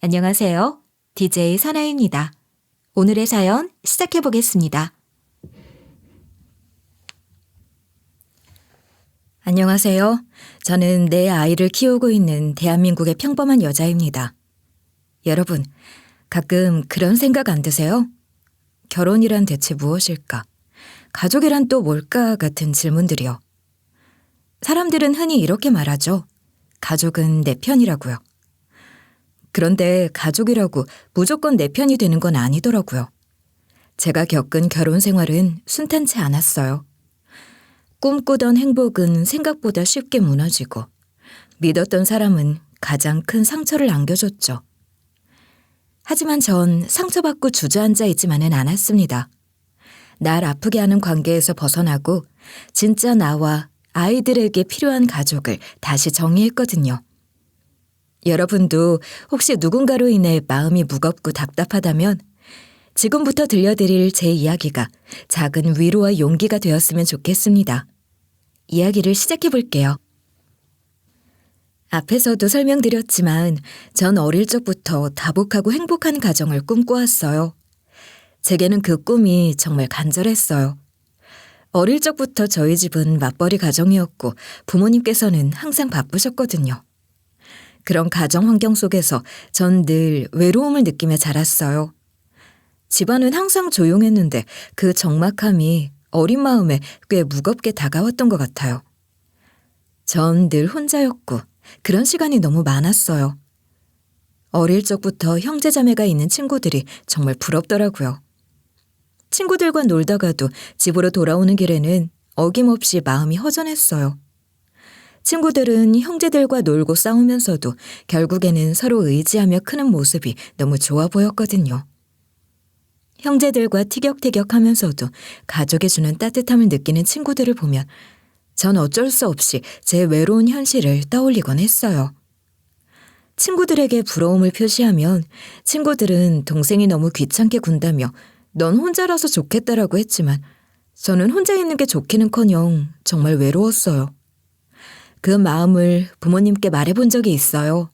안녕하세요. DJ 선아입니다. 오늘의 사연 시작해 보겠습니다. 안녕하세요. 저는 내 아이를 키우고 있는 대한민국의 평범한 여자입니다. 여러분, 가끔 그런 생각 안 드세요? 결혼이란 대체 무엇일까? 가족이란 또 뭘까? 같은 질문들이요. 사람들은 흔히 이렇게 말하죠. 가족은 내 편이라고요. 그런데 가족이라고 무조건 내 편이 되는 건 아니더라고요. 제가 겪은 결혼 생활은 순탄치 않았어요. 꿈꾸던 행복은 생각보다 쉽게 무너지고 믿었던 사람은 가장 큰 상처를 안겨줬죠. 하지만 전 상처받고 주저앉아 있지만은 않았습니다. 날 아프게 하는 관계에서 벗어나고 진짜 나와 아이들에게 필요한 가족을 다시 정의했거든요. 여러분도 혹시 누군가로 인해 마음이 무겁고 답답하다면 지금부터 들려드릴 제 이야기가 작은 위로와 용기가 되었으면 좋겠습니다. 이야기를 시작해 볼게요. 앞에서도 설명드렸지만 전 어릴 적부터 다복하고 행복한 가정을 꿈꿔왔어요. 제게는 그 꿈이 정말 간절했어요. 어릴 적부터 저희 집은 맞벌이 가정이었고 부모님께서는 항상 바쁘셨거든요. 그런 가정 환경 속에서 전 늘 외로움을 느끼며 자랐어요. 집안은 항상 조용했는데 그 적막함이 어린 마음에 꽤 무겁게 다가왔던 것 같아요. 전 늘 혼자였고 그런 시간이 너무 많았어요. 어릴 적부터 형제자매가 있는 친구들이 정말 부럽더라고요. 친구들과 놀다가도 집으로 돌아오는 길에는 어김없이 마음이 허전했어요. 친구들은 형제들과 놀고 싸우면서도 결국에는 서로 의지하며 크는 모습이 너무 좋아 보였거든요. 형제들과 티격태격하면서도 가족이 주는 따뜻함을 느끼는 친구들을 보면 전 어쩔 수 없이 제 외로운 현실을 떠올리곤 했어요. 친구들에게 부러움을 표시하면 친구들은 동생이 너무 귀찮게 군다며 넌 혼자라서 좋겠다라고 했지만 저는 혼자 있는 게 좋기는커녕 정말 외로웠어요. 그 마음을 부모님께 말해본 적이 있어요.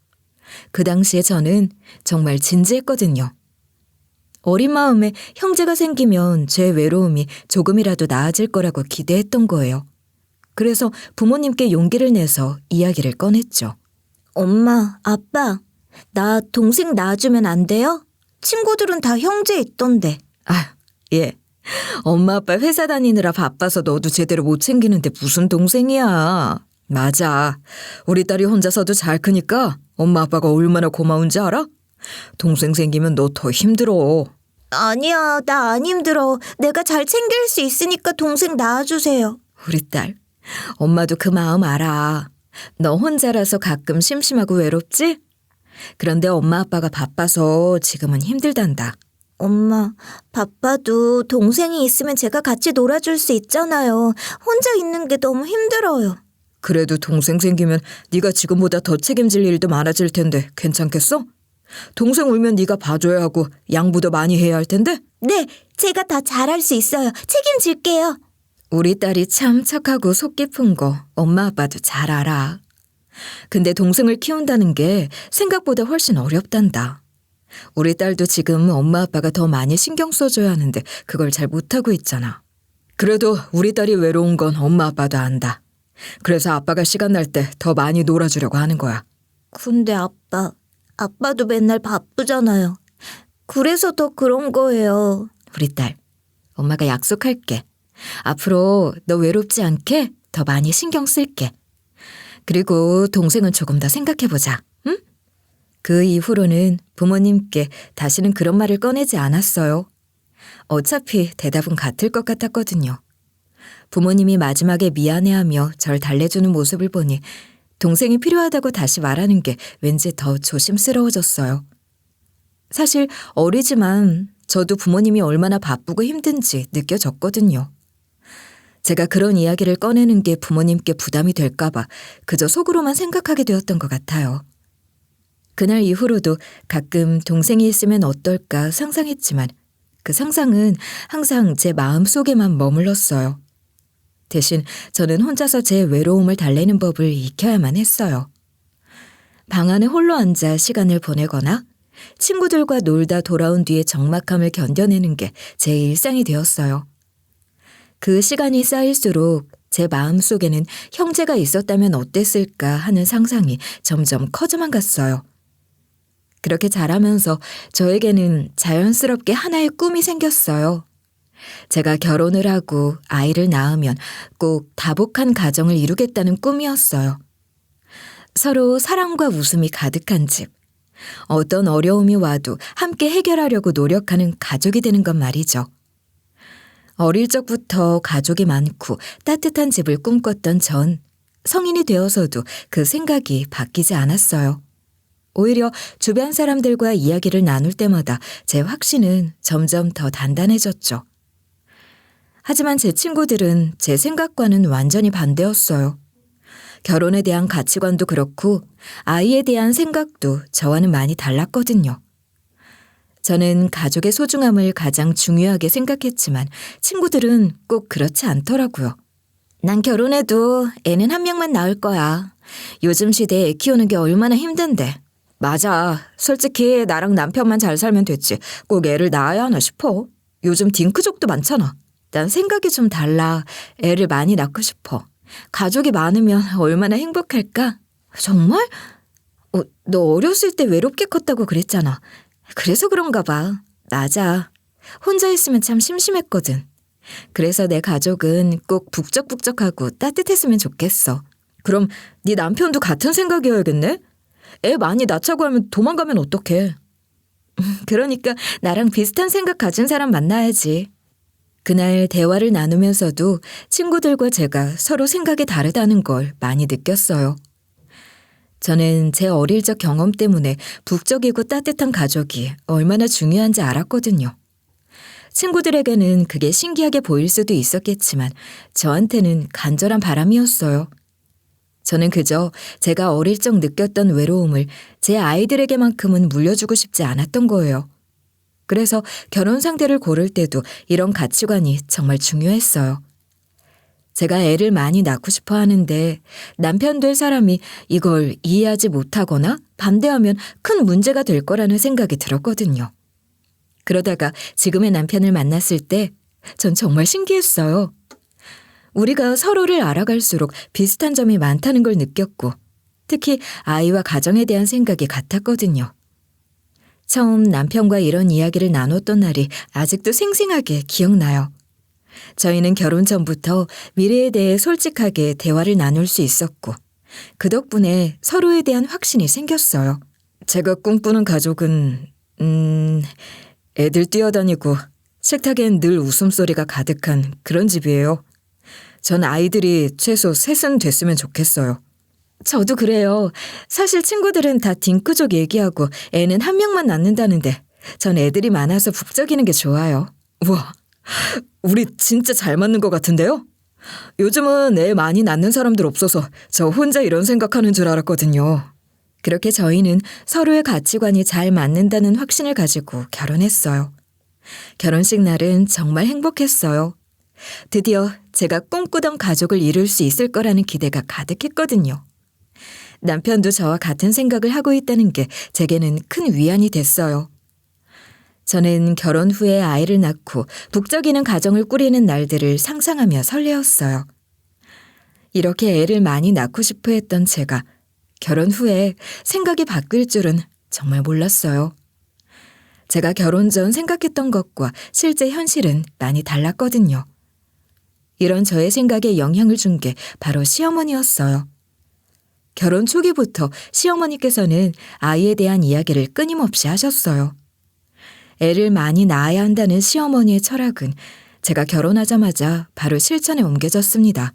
그 당시에 저는 정말 진지했거든요. 어린 마음에 형제가 생기면 제 외로움이 조금이라도 나아질 거라고 기대했던 거예요. 그래서 부모님께 용기를 내서 이야기를 꺼냈죠. 엄마, 아빠, 나 동생 낳아주면 안 돼요? 친구들은 다 형제 있던데. 아, 예. 엄마 아빠 회사 다니느라 바빠서 너도 제대로 못 챙기는데 무슨 동생이야. 맞아. 우리 딸이 혼자서도 잘 크니까 엄마 아빠가 얼마나 고마운지 알아? 동생 생기면 너 더 힘들어. 아니야, 나 안 힘들어. 내가 잘 챙길 수 있으니까 동생 낳아주세요. 우리 딸, 엄마도 그 마음 알아. 너 혼자라서 가끔 심심하고 외롭지? 그런데 엄마 아빠가 바빠서 지금은 힘들단다. 엄마, 바빠도 동생이 있으면 제가 같이 놀아줄 수 있잖아요. 혼자 있는 게 너무 힘들어요. 그래도 동생 생기면 네가 지금보다 더 책임질 일도 많아질 텐데 괜찮겠어? 동생 울면 네가 봐줘야 하고 양보도 많이 해야 할 텐데? 네, 제가 다 잘할 수 있어요. 책임질게요. 우리 딸이 참 착하고 속 깊은 거 엄마 아빠도 잘 알아. 근데 동생을 키운다는 게 생각보다 훨씬 어렵단다. 우리 딸도 지금 엄마 아빠가 더 많이 신경 써줘야 하는데 그걸 잘 못하고 있잖아. 그래도 우리 딸이 외로운 건 엄마 아빠도 안다. 그래서 아빠가 시간 날 때 더 많이 놀아주려고 하는 거야. 근데 아빠도 맨날 바쁘잖아요. 그래서 더 그런 거예요. 우리 딸, 엄마가 약속할게. 앞으로 너 외롭지 않게 더 많이 신경 쓸게. 그리고 동생은 조금 더 생각해보자. 응? 그 이후로는 부모님께 다시는 그런 말을 꺼내지 않았어요. 어차피 대답은 같을 것 같았거든요. 부모님이 마지막에 미안해하며 절 달래주는 모습을 보니 동생이 필요하다고 다시 말하는 게 왠지 더 조심스러워졌어요. 사실 어리지만 저도 부모님이 얼마나 바쁘고 힘든지 느껴졌거든요. 제가 그런 이야기를 꺼내는 게 부모님께 부담이 될까봐 그저 속으로만 생각하게 되었던 것 같아요. 그날 이후로도 가끔 동생이 있으면 어떨까 상상했지만 그 상상은 항상 제 마음속에만 머물렀어요. 대신 저는 혼자서 제 외로움을 달래는 법을 익혀야만 했어요. 방 안에 홀로 앉아 시간을 보내거나 친구들과 놀다 돌아온 뒤의 적막함을 견뎌내는 게 제 일상이 되었어요. 그 시간이 쌓일수록 제 마음속에는 형제가 있었다면 어땠을까 하는 상상이 점점 커져만 갔어요. 그렇게 자라면서 저에게는 자연스럽게 하나의 꿈이 생겼어요. 제가 결혼을 하고 아이를 낳으면 꼭 다복한 가정을 이루겠다는 꿈이었어요. 서로 사랑과 웃음이 가득한 집. 어떤 어려움이 와도 함께 해결하려고 노력하는 가족이 되는 것 말이죠. 어릴 적부터 가족이 많고 따뜻한 집을 꿈꿨던 전 성인이 되어서도 그 생각이 바뀌지 않았어요. 오히려 주변 사람들과 이야기를 나눌 때마다 제 확신은 점점 더 단단해졌죠. 하지만 제 친구들은 제 생각과는 완전히 반대였어요. 결혼에 대한 가치관도 그렇고 아이에 대한 생각도 저와는 많이 달랐거든요. 저는 가족의 소중함을 가장 중요하게 생각했지만 친구들은 꼭 그렇지 않더라고요. 난 결혼해도 애는 한 명만 낳을 거야. 요즘 시대에 애 키우는 게 얼마나 힘든데. 맞아. 솔직히 나랑 남편만 잘 살면 됐지. 꼭 애를 낳아야 하나 싶어. 요즘 딩크족도 많잖아. 난 생각이 좀 달라. 애를 많이 낳고 싶어. 가족이 많으면 얼마나 행복할까? 정말? 너 어렸을 때 외롭게 컸다고 그랬잖아. 그래서 그런가 봐. 맞아. 혼자 있으면 참 심심했거든. 그래서 내 가족은 꼭 북적북적하고 따뜻했으면 좋겠어. 그럼 네 남편도 같은 생각이어야겠네? 애 많이 낳자고 하면 도망가면 어떡해? 그러니까 나랑 비슷한 생각 가진 사람 만나야지. 그날 대화를 나누면서도 친구들과 제가 서로 생각이 다르다는 걸 많이 느꼈어요. 저는 제 어릴 적 경험 때문에 북적이고 따뜻한 가족이 얼마나 중요한지 알았거든요. 친구들에게는 그게 신기하게 보일 수도 있었겠지만 저한테는 간절한 바람이었어요. 저는 그저 제가 어릴 적 느꼈던 외로움을 제 아이들에게만큼은 물려주고 싶지 않았던 거예요. 그래서 결혼 상대를 고를 때도 이런 가치관이 정말 중요했어요. 제가 애를 많이 낳고 싶어 하는데 남편 될 사람이 이걸 이해하지 못하거나 반대하면 큰 문제가 될 거라는 생각이 들었거든요. 그러다가 지금의 남편을 만났을 때 전 정말 신기했어요. 우리가 서로를 알아갈수록 비슷한 점이 많다는 걸 느꼈고 특히 아이와 가정에 대한 생각이 같았거든요. 처음 남편과 이런 이야기를 나눴던 날이 아직도 생생하게 기억나요. 저희는 결혼 전부터 미래에 대해 솔직하게 대화를 나눌 수 있었고 그 덕분에 서로에 대한 확신이 생겼어요. 제가 꿈꾸는 가족은 애들 뛰어다니고 식탁엔 늘 웃음소리가 가득한 그런 집이에요. 전 아이들이 최소 3은 됐으면 좋겠어요. 저도 그래요. 사실 친구들은 다 딩크족 얘기하고 애는 한 명만 낳는다는데 전 애들이 많아서 북적이는 게 좋아요. 우와, 우리 진짜 잘 맞는 것 같은데요? 요즘은 애 많이 낳는 사람들 없어서 저 혼자 이런 생각하는 줄 알았거든요. 그렇게 저희는 서로의 가치관이 잘 맞는다는 확신을 가지고 결혼했어요. 결혼식 날은 정말 행복했어요. 드디어 제가 꿈꾸던 가족을 이룰 수 있을 거라는 기대가 가득했거든요. 남편도 저와 같은 생각을 하고 있다는 게 제게는 큰 위안이 됐어요. 저는 결혼 후에 아이를 낳고 북적이는 가정을 꾸리는 날들을 상상하며 설레었어요. 이렇게 애를 많이 낳고 싶어 했던 제가 결혼 후에 생각이 바뀔 줄은 정말 몰랐어요. 제가 결혼 전 생각했던 것과 실제 현실은 많이 달랐거든요. 이런 저의 생각에 영향을 준 게 바로 시어머니였어요. 결혼 초기부터 시어머니께서는 아이에 대한 이야기를 끊임없이 하셨어요. 애를 많이 낳아야 한다는 시어머니의 철학은 제가 결혼하자마자 바로 실천에 옮겨졌습니다.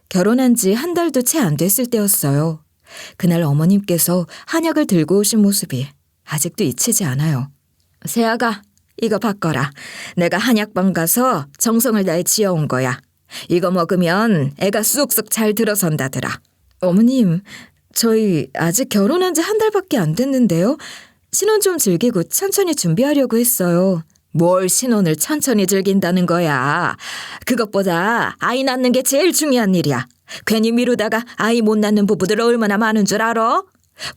결혼한 지 한 달도 채 안 됐을 때였어요. 그날 어머님께서 한약을 들고 오신 모습이 아직도 잊히지 않아요. 세아가 이거 바꿔라. 내가 한약방 가서 정성을 다해 지어온 거야. 이거 먹으면 애가 쑥쑥 잘 들어선다더라. 어머님, 저희 아직 결혼한 지 한 달밖에 안 됐는데요. 신혼 좀 즐기고 천천히 준비하려고 했어요. 뭘 신혼을 천천히 즐긴다는 거야. 그것보다 아이 낳는 게 제일 중요한 일이야. 괜히 미루다가 아이 못 낳는 부부들 얼마나 많은 줄 알아?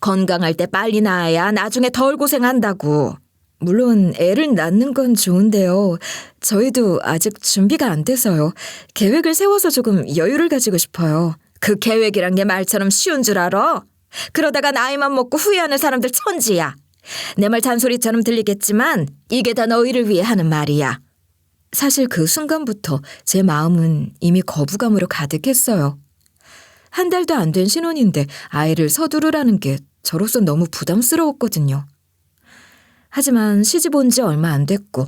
건강할 때 빨리 낳아야 나중에 덜 고생한다고. 물론 애를 낳는 건 좋은데요. 저희도 아직 준비가 안 돼서요. 계획을 세워서 조금 여유를 가지고 싶어요. 그 계획이란 게 말처럼 쉬운 줄 알아? 그러다가 나이만 먹고 후회하는 사람들 천지야. 내 말 잔소리처럼 들리겠지만 이게 다 너희를 위해 하는 말이야. 사실 그 순간부터 제 마음은 이미 거부감으로 가득했어요. 한 달도 안 된 신혼인데 아이를 서두르라는 게 저로선 너무 부담스러웠거든요. 하지만 시집 온 지 얼마 안 됐고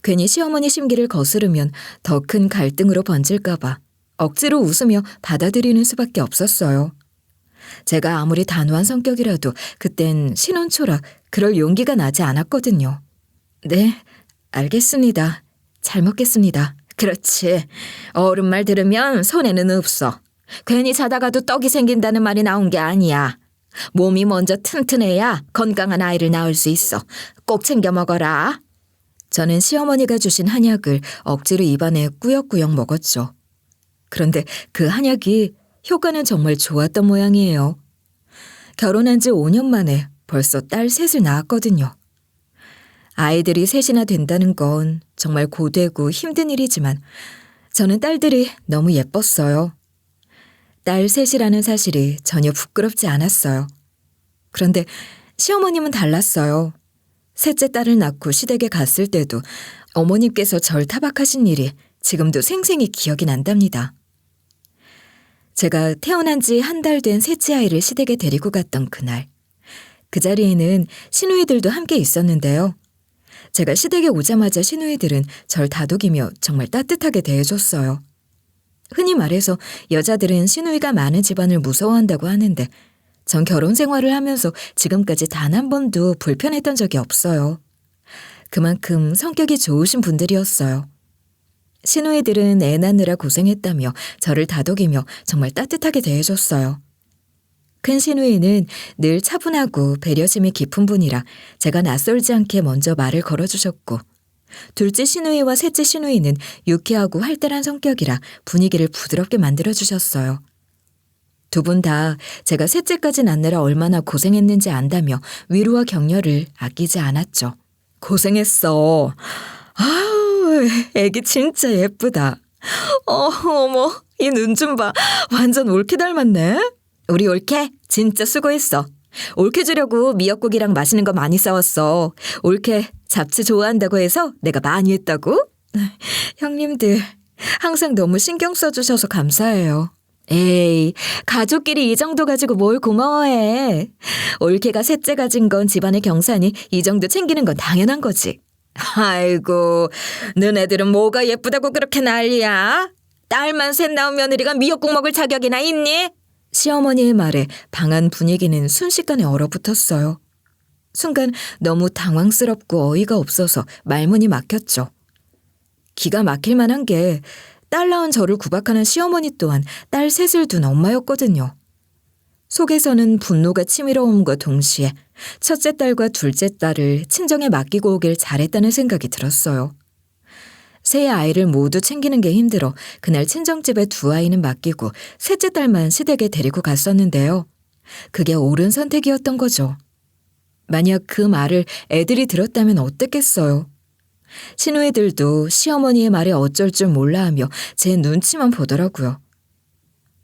괜히 시어머니 심기를 거스르면 더 큰 갈등으로 번질까봐 억지로 웃으며 받아들이는 수밖에 없었어요. 제가 아무리 단호한 성격이라도 그땐 신혼 초라 그럴 용기가 나지 않았거든요. 네, 알겠습니다. 잘 먹겠습니다. 그렇지. 어른 말 들으면 손해는 없어. 괜히 자다가도 떡이 생긴다는 말이 나온 게 아니야. 몸이 먼저 튼튼해야 건강한 아이를 낳을 수 있어. 꼭 챙겨 먹어라. 저는 시어머니가 주신 한약을 억지로 입안에 꾸역꾸역 먹었죠. 그런데 그 한약이 효과는 정말 좋았던 모양이에요. 결혼한 지 5년 만에 벌써 딸 셋을 낳았거든요. 아이들이 셋이나 된다는 건 정말 고되고 힘든 일이지만 저는 딸들이 너무 예뻤어요. 딸 셋이라는 사실이 전혀 부끄럽지 않았어요. 그런데 시어머님은 달랐어요. 셋째 딸을 낳고 시댁에 갔을 때도 어머님께서 절 타박하신 일이 지금도 생생히 기억이 난답니다. 제가 태어난 지 한 달 된 셋째 아이를 시댁에 데리고 갔던 그날. 그 자리에는 시누이들도 함께 있었는데요. 제가 시댁에 오자마자 시누이들은 절 다독이며 정말 따뜻하게 대해줬어요. 흔히 말해서 여자들은 시누이가 많은 집안을 무서워한다고 하는데 전 결혼 생활을 하면서 지금까지 단 한 번도 불편했던 적이 없어요. 그만큼 성격이 좋으신 분들이었어요. 시누이들은 애 낳느라 고생했다며 저를 다독이며 정말 따뜻하게 대해줬어요. 큰 시누이는 늘 차분하고 배려심이 깊은 분이라 제가 낯설지 않게 먼저 말을 걸어주셨고 둘째 시누이와 셋째 시누이는 유쾌하고 활달한 성격이라 분위기를 부드럽게 만들어주셨어요. 두 분 다 제가 셋째까지 낳느라 얼마나 고생했는지 안다며 위로와 격려를 아끼지 않았죠. 고생했어. 아우, 애기 진짜 예쁘다. 어머, 이 눈 좀 봐. 완전 올케 닮았네. 우리 올케 진짜 수고했어. 올케 주려고 미역국이랑 맛있는 거 많이 싸웠어. 올케 잡채 좋아한다고 해서 내가 많이 했다고? 형님들 항상 너무 신경 써주셔서 감사해요. 에이, 가족끼리 이 정도 가지고 뭘 고마워해. 올케가 셋째 가진 건 집안의 경사니 이 정도 챙기는 건 당연한 거지. 아이고, 너네들은 뭐가 예쁘다고 그렇게 난리야? 딸만 셋 낳은 며느리가 미역국 먹을 자격이나 있니? 시어머니의 말에 방안 분위기는 순식간에 얼어붙었어요. 순간 너무 당황스럽고 어이가 없어서 말문이 막혔죠. 기가 막힐 만한 게 딸 낳은 저를 구박하는 시어머니 또한 딸 셋을 둔 엄마였거든요. 속에서는 분노가 치밀어옴과 동시에 첫째 딸과 둘째 딸을 친정에 맡기고 오길 잘했다는 생각이 들었어요. 세 아이를 모두 챙기는 게 힘들어 그날 친정집에 두 아이는 맡기고 셋째 딸만 시댁에 데리고 갔었는데요. 그게 옳은 선택이었던 거죠. 만약 그 말을 애들이 들었다면 어땠겠어요. 시누이들도 시어머니의 말에 어쩔 줄 몰라 하며 제 눈치만 보더라고요.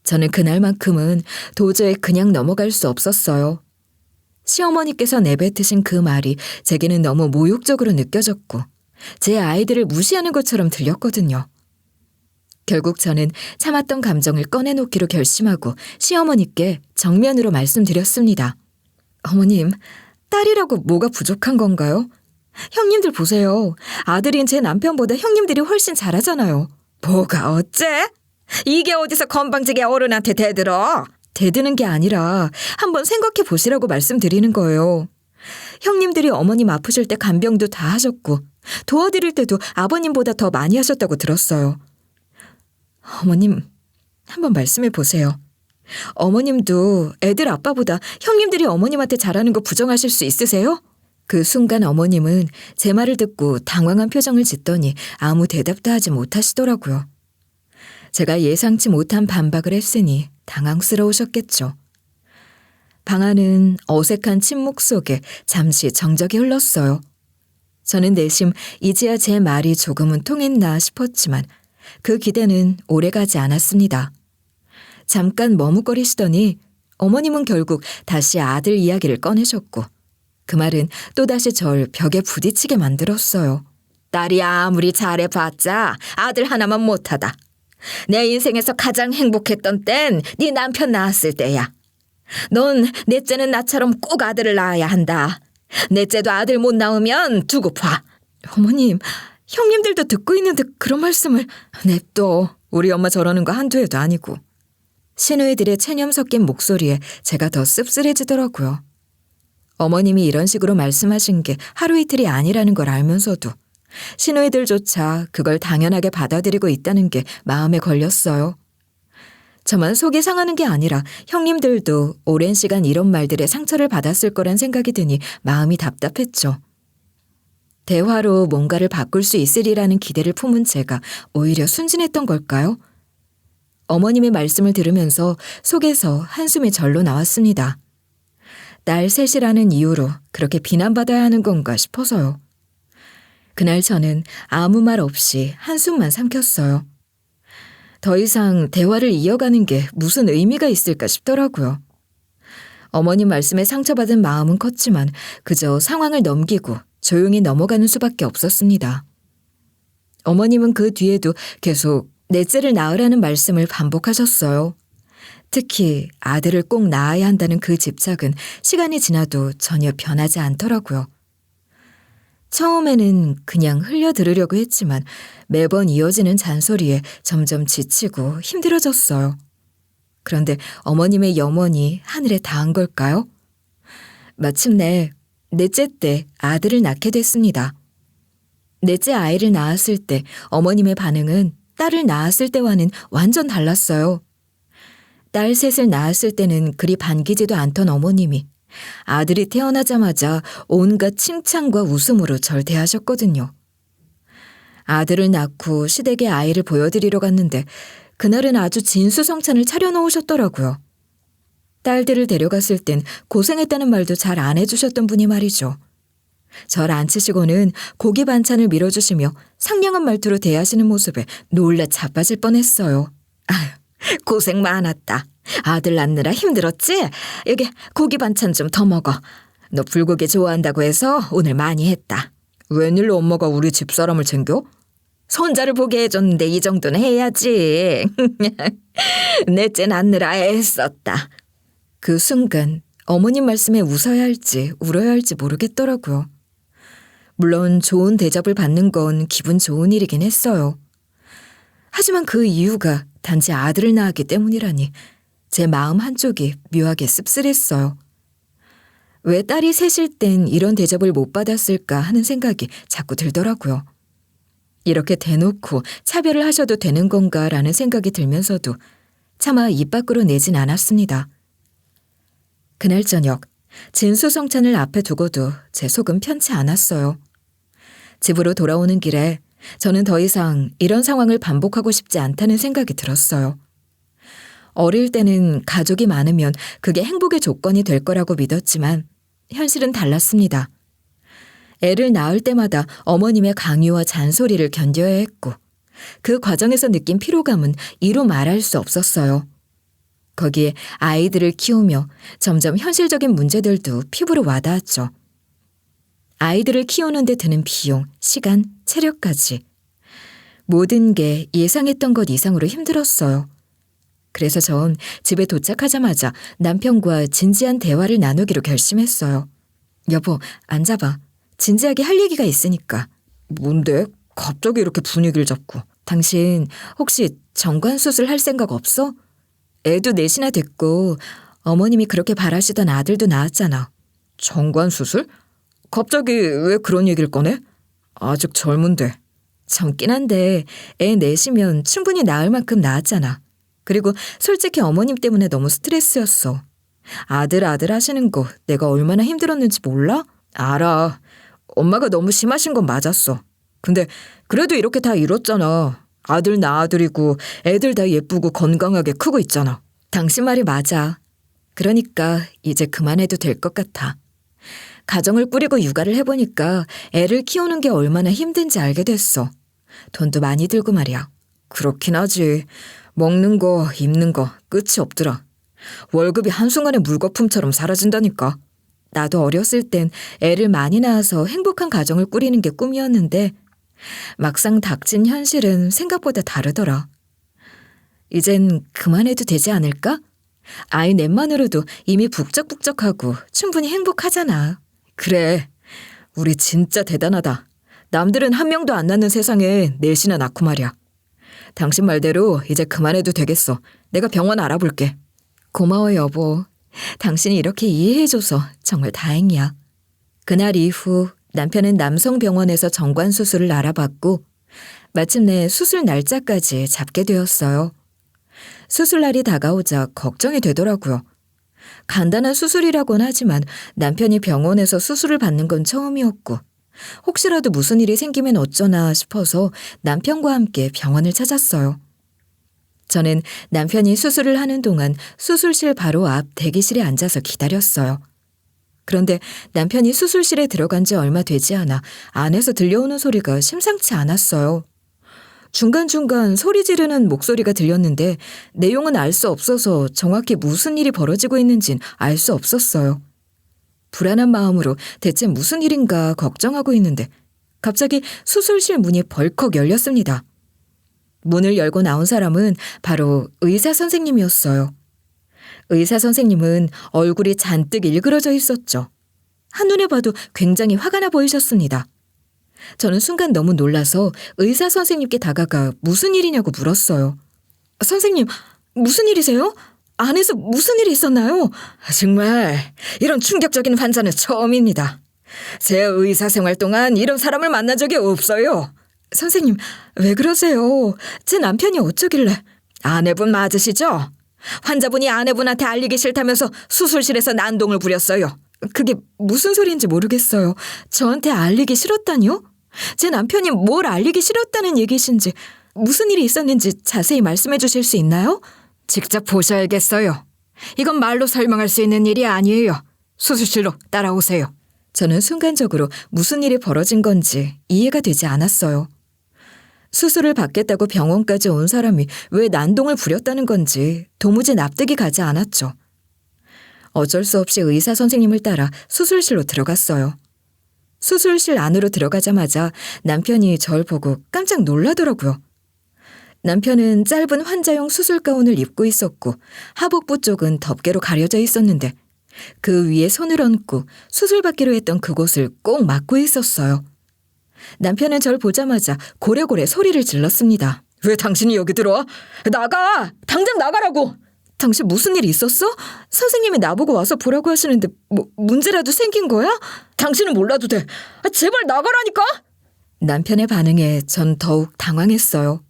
저는 그날만큼은 도저히 그냥 넘어갈 수 없었어요. 시어머니께서 내뱉으신 그 말이 제게는 너무 모욕적으로 느껴졌고 제 아이들을 무시하는 것처럼 들렸거든요. 결국 저는 참았던 감정을 꺼내놓기로 결심하고 시어머니께 정면으로 말씀드렸습니다. 어머님, 딸이라고 뭐가 부족한 건가요? 형님들 보세요. 아들인 제 남편보다 형님들이 훨씬 잘하잖아요. 뭐가 어째? 이게 어디서 건방지게 어른한테 대들어? 대드는 게 아니라 한번 생각해 보시라고 말씀드리는 거예요. 형님들이 어머님 아프실 때 간병도 다 하셨고 도와드릴 때도 아버님보다 더 많이 하셨다고 들었어요. 어머님, 한번 말씀해 보세요. 어머님도 애들 아빠보다 형님들이 어머님한테 잘하는 거 부정하실 수 있으세요? 그 순간 어머님은 제 말을 듣고 당황한 표정을 짓더니 아무 대답도 하지 못하시더라고요. 제가 예상치 못한 반박을 했으니 당황스러우셨겠죠. 방 안은 어색한 침묵 속에 잠시 정적이 흘렀어요. 저는 내심 이제야 제 말이 조금은 통했나 싶었지만 그 기대는 오래가지 않았습니다. 잠깐 머뭇거리시더니 어머님은 결국 다시 아들 이야기를 꺼내셨고 그 말은 또다시 절 벽에 부딪히게 만들었어요. 딸이 아무리 잘해봤자 아들 하나만 못하다. 내 인생에서 가장 행복했던 땐 네 남편 낳았을 때야. 넌 넷째는 나처럼 꼭 아들을 낳아야 한다. 넷째도 아들 못 낳으면 두고 봐. 어머님, 형님들도 듣고 있는데 그런 말씀을. 냅둬. 우리 엄마 저러는 거 한두 해도 아니고. 시누이들의 체념 섞인 목소리에 제가 더 씁쓸해지더라고요. 어머님이 이런 식으로 말씀하신 게 하루 이틀이 아니라는 걸 알면서도 시누이들조차 그걸 당연하게 받아들이고 있다는 게 마음에 걸렸어요. 저만 속이 상하는 게 아니라 형님들도 오랜 시간 이런 말들에 상처를 받았을 거란 생각이 드니 마음이 답답했죠. 대화로 뭔가를 바꿀 수 있으리라는 기대를 품은 제가 오히려 순진했던 걸까요? 어머님의 말씀을 들으면서 속에서 한숨이 절로 나왔습니다. 딸 셋이라는 이유로 그렇게 비난받아야 하는 건가 싶어서요. 그날 저는 아무 말 없이 한숨만 삼켰어요. 더 이상 대화를 이어가는 게 무슨 의미가 있을까 싶더라고요. 어머님 말씀에 상처받은 마음은 컸지만 그저 상황을 넘기고 조용히 넘어가는 수밖에 없었습니다. 어머님은 그 뒤에도 계속 넷째를 낳으라는 말씀을 반복하셨어요. 특히 아들을 꼭 낳아야 한다는 그 집착은 시간이 지나도 전혀 변하지 않더라고요. 처음에는 그냥 흘려들으려고 했지만 매번 이어지는 잔소리에 점점 지치고 힘들어졌어요. 그런데 어머님의 염원이 하늘에 닿은 걸까요? 마침내 넷째 때 아들을 낳게 됐습니다. 넷째 아이를 낳았을 때 어머님의 반응은 딸을 낳았을 때와는 완전 달랐어요. 딸 셋을 낳았을 때는 그리 반기지도 않던 어머님이 아들이 태어나자마자 온갖 칭찬과 웃음으로 절 대하셨거든요. 아들을 낳고 시댁에 아이를 보여드리러 갔는데 그날은 아주 진수성찬을 차려놓으셨더라고요. 딸들을 데려갔을 땐 고생했다는 말도 잘 안 해주셨던 분이 말이죠. 절 앉히시고는 고기 반찬을 밀어주시며 상냥한 말투로 대하시는 모습에 놀라 자빠질 뻔했어요. 아휴, 고생 많았다. 아들 낳느라 힘들었지? 여기 고기 반찬 좀 더 먹어. 너 불고기 좋아한다고 해서 오늘 많이 했다. 웬일로 엄마가 우리 집사람을 챙겨? 손자를 보게 해줬는데 이 정도는 해야지. 넷째 낳느라 애썼다. 그 순간 어머님 말씀에 웃어야 할지 울어야 할지 모르겠더라고요. 물론 좋은 대접을 받는 건 기분 좋은 일이긴 했어요. 하지만 그 이유가 단지 아들을 낳았기 때문이라니 제 마음 한쪽이 묘하게 씁쓸했어요. 왜 딸이 셋일 땐 이런 대접을 못 받았을까 하는 생각이 자꾸 들더라고요. 이렇게 대놓고 차별을 하셔도 되는 건가라는 생각이 들면서도 차마 입 밖으로 내진 않았습니다. 그날 저녁 진수성찬을 앞에 두고도 제 속은 편치 않았어요. 집으로 돌아오는 길에 저는 더 이상 이런 상황을 반복하고 싶지 않다는 생각이 들었어요. 어릴 때는 가족이 많으면 그게 행복의 조건이 될 거라고 믿었지만 현실은 달랐습니다. 애를 낳을 때마다 어머님의 강요와 잔소리를 견뎌야 했고 그 과정에서 느낀 피로감은 이루 말할 수 없었어요. 거기에 아이들을 키우며 점점 현실적인 문제들도 피부로 와닿았죠. 아이들을 키우는 데 드는 비용, 시간, 체력까지 모든 게 예상했던 것 이상으로 힘들었어요. 그래서 전 집에 도착하자마자 남편과 진지한 대화를 나누기로 결심했어요. 여보, 앉아봐. 진지하게 할 얘기가 있으니까. 뭔데? 갑자기 이렇게 분위기를 잡고. 당신 혹시 정관수술 할 생각 없어? 애도 넷이나 됐고 어머님이 그렇게 바라시던 아들도 낳았잖아. 정관수술? 갑자기 왜 그런 얘기를 꺼내? 아직 젊은데. 젊긴 한데 애 넷이면 충분히 낳을 만큼 낳았잖아. 그리고 솔직히 어머님 때문에 너무 스트레스였어. 아들 하시는 거 내가 얼마나 힘들었는지 몰라? 알아. 엄마가 너무 심하신 건 맞았어. 근데 그래도 이렇게 다 이뤘잖아. 아들 낳아드리고 애들 다 예쁘고 건강하게 크고 있잖아. 당신 말이 맞아. 그러니까 이제 그만해도 될 것 같아. 가정을 꾸리고 육아를 해보니까 애를 키우는 게 얼마나 힘든지 알게 됐어. 돈도 많이 들고 말이야. 그렇긴 하지. 먹는 거, 입는 거 끝이 없더라. 월급이 한순간에 물거품처럼 사라진다니까. 나도 어렸을 땐 애를 많이 낳아서 행복한 가정을 꾸리는 게 꿈이었는데 막상 닥친 현실은 생각보다 다르더라. 이젠 그만해도 되지 않을까? 아이 넷만으로도 이미 북적북적하고 충분히 행복하잖아. 그래, 우리 진짜 대단하다. 남들은 한 명도 안 낳는 세상에 넷이나 낳고 말이야. 당신 말대로 이제 그만해도 되겠어. 내가 병원 알아볼게. 고마워 여보. 당신이 이렇게 이해해줘서 정말 다행이야. 그날 이후 남편은 남성병원에서 정관수술을 알아봤고 마침내 수술 날짜까지 잡게 되었어요. 수술날이 다가오자 걱정이 되더라고요. 간단한 수술이라곤 하지만 남편이 병원에서 수술을 받는 건 처음이었고 혹시라도 무슨 일이 생기면 어쩌나 싶어서 남편과 함께 병원을 찾았어요. 저는 남편이 수술을 하는 동안 수술실 바로 앞 대기실에 앉아서 기다렸어요. 그런데 남편이 수술실에 들어간 지 얼마 되지 않아 안에서 들려오는 소리가 심상치 않았어요. 중간중간 소리 지르는 목소리가 들렸는데 내용은 알 수 없어서 정확히 무슨 일이 벌어지고 있는진 알 수 없었어요. 불안한 마음으로 대체 무슨 일인가 걱정하고 있는데 갑자기 수술실 문이 벌컥 열렸습니다. 문을 열고 나온 사람은 바로 의사 선생님이었어요. 의사 선생님은 얼굴이 잔뜩 일그러져 있었죠. 한눈에 봐도 굉장히 화가 나 보이셨습니다. 저는 순간 너무 놀라서 의사 선생님께 다가가 무슨 일이냐고 물었어요. 선생님, 무슨 일이세요? 안에서 무슨 일이 있었나요? 정말 이런 충격적인 환자는 처음입니다. 제 의사 생활 동안 이런 사람을 만난 적이 없어요. 선생님, 왜 그러세요? 제 남편이 어쩌길래? 아내분 맞으시죠? 환자분이 아내분한테 알리기 싫다면서 수술실에서 난동을 부렸어요. 그게 무슨 소리인지 모르겠어요. 저한테 알리기 싫었다니요? 제 남편이 뭘 알리기 싫었다는 얘기신지 무슨 일이 있었는지 자세히 말씀해 주실 수 있나요? 직접 보셔야겠어요. 이건 말로 설명할 수 있는 일이 아니에요. 수술실로 따라오세요. 저는 순간적으로 무슨 일이 벌어진 건지 이해가 되지 않았어요. 수술을 받겠다고 병원까지 온 사람이 왜 난동을 부렸다는 건지 도무지 납득이 가지 않았죠. 어쩔 수 없이 의사 선생님을 따라 수술실로 들어갔어요. 수술실 안으로 들어가자마자 남편이 절 보고 깜짝 놀라더라고요. 남편은 짧은 환자용 수술 가운을 입고 있었고 하복부 쪽은 덮개로 가려져 있었는데 그 위에 손을 얹고 수술받기로 했던 그곳을 꼭 막고 있었어요. 남편은 절 보자마자 고래고래 소리를 질렀습니다. 왜 당신이 여기 들어와? 나가! 당장 나가라고! 당신 무슨 일 있었어? 선생님이 나보고 와서 보라고 하시는데 문제라도 생긴 거야? 당신은 몰라도 돼. 제발 나가라니까! 남편의 반응에 전 더욱 당황했어요.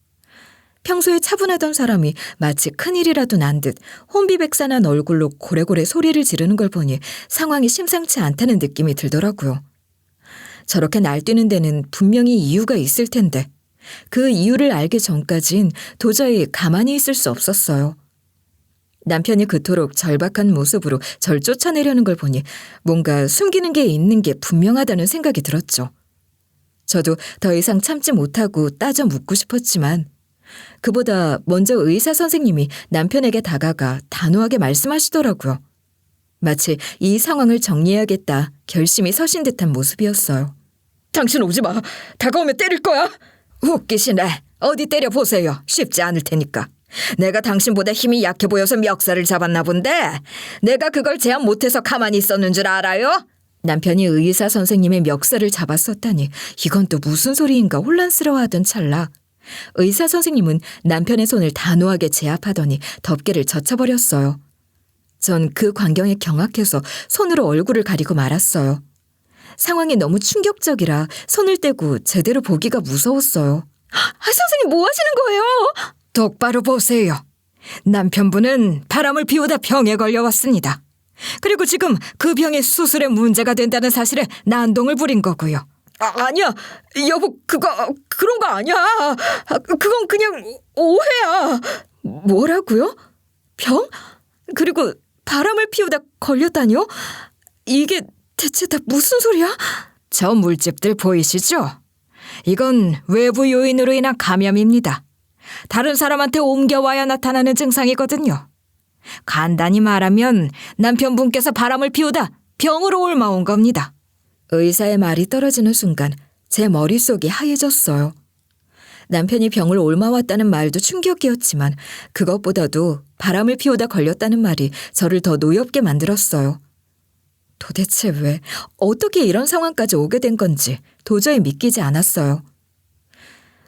평소에 차분하던 사람이 마치 큰일이라도 난 듯 혼비백산한 얼굴로 고래고래 소리를 지르는 걸 보니 상황이 심상치 않다는 느낌이 들더라고요. 저렇게 날뛰는 데는 분명히 이유가 있을 텐데 그 이유를 알기 전까진 도저히 가만히 있을 수 없었어요. 남편이 그토록 절박한 모습으로 절 쫓아내려는 걸 보니 뭔가 숨기는 게 있는 게 분명하다는 생각이 들었죠. 저도 더 이상 참지 못하고 따져 묻고 싶었지만 그보다 먼저 의사 선생님이 남편에게 다가가 단호하게 말씀하시더라고요. 마치 이 상황을 정리해야겠다 결심이 서신 듯한 모습이었어요. 당신 오지 마. 다가오면 때릴 거야. 웃기시네. 어디 때려보세요. 쉽지 않을 테니까. 내가 당신보다 힘이 약해 보여서 멱살을 잡았나 본데 내가 그걸 제압 못해서 가만히 있었는 줄 알아요? 남편이 의사 선생님의 멱살을 잡았었다니 이건 또 무슨 소리인가 혼란스러워하던 찰나 의사 선생님은 남편의 손을 단호하게 제압하더니 덮개를 젖혀버렸어요. 전 그 광경에 경악해서 손으로 얼굴을 가리고 말았어요. 상황이 너무 충격적이라 손을 떼고 제대로 보기가 무서웠어요. 선생님 뭐 하시는 거예요? 똑바로 보세요. 남편분은 바람을 피우다 병에 걸려왔습니다. 그리고 지금 그 병이 수술에 문제가 된다는 사실에 난동을 부린 거고요. 아니야. 여보, 그런 거 아니야. 그건 그냥 오해야. 뭐라고요? 병? 그리고 바람을 피우다 걸렸다니요? 이게 대체 다 무슨 소리야? 저 물집들 보이시죠? 이건 외부 요인으로 인한 감염입니다. 다른 사람한테 옮겨와야 나타나는 증상이거든요. 간단히 말하면 남편분께서 바람을 피우다 병으로 옮아온 겁니다. 의사의 말이 떨어지는 순간 제 머릿속이 하얘졌어요. 남편이 병을 옮아왔다는 말도 충격이었지만 그것보다도 바람을 피우다 걸렸다는 말이 저를 더 노엽게 만들었어요. 도대체 왜, 어떻게 이런 상황까지 오게 된 건지 도저히 믿기지 않았어요.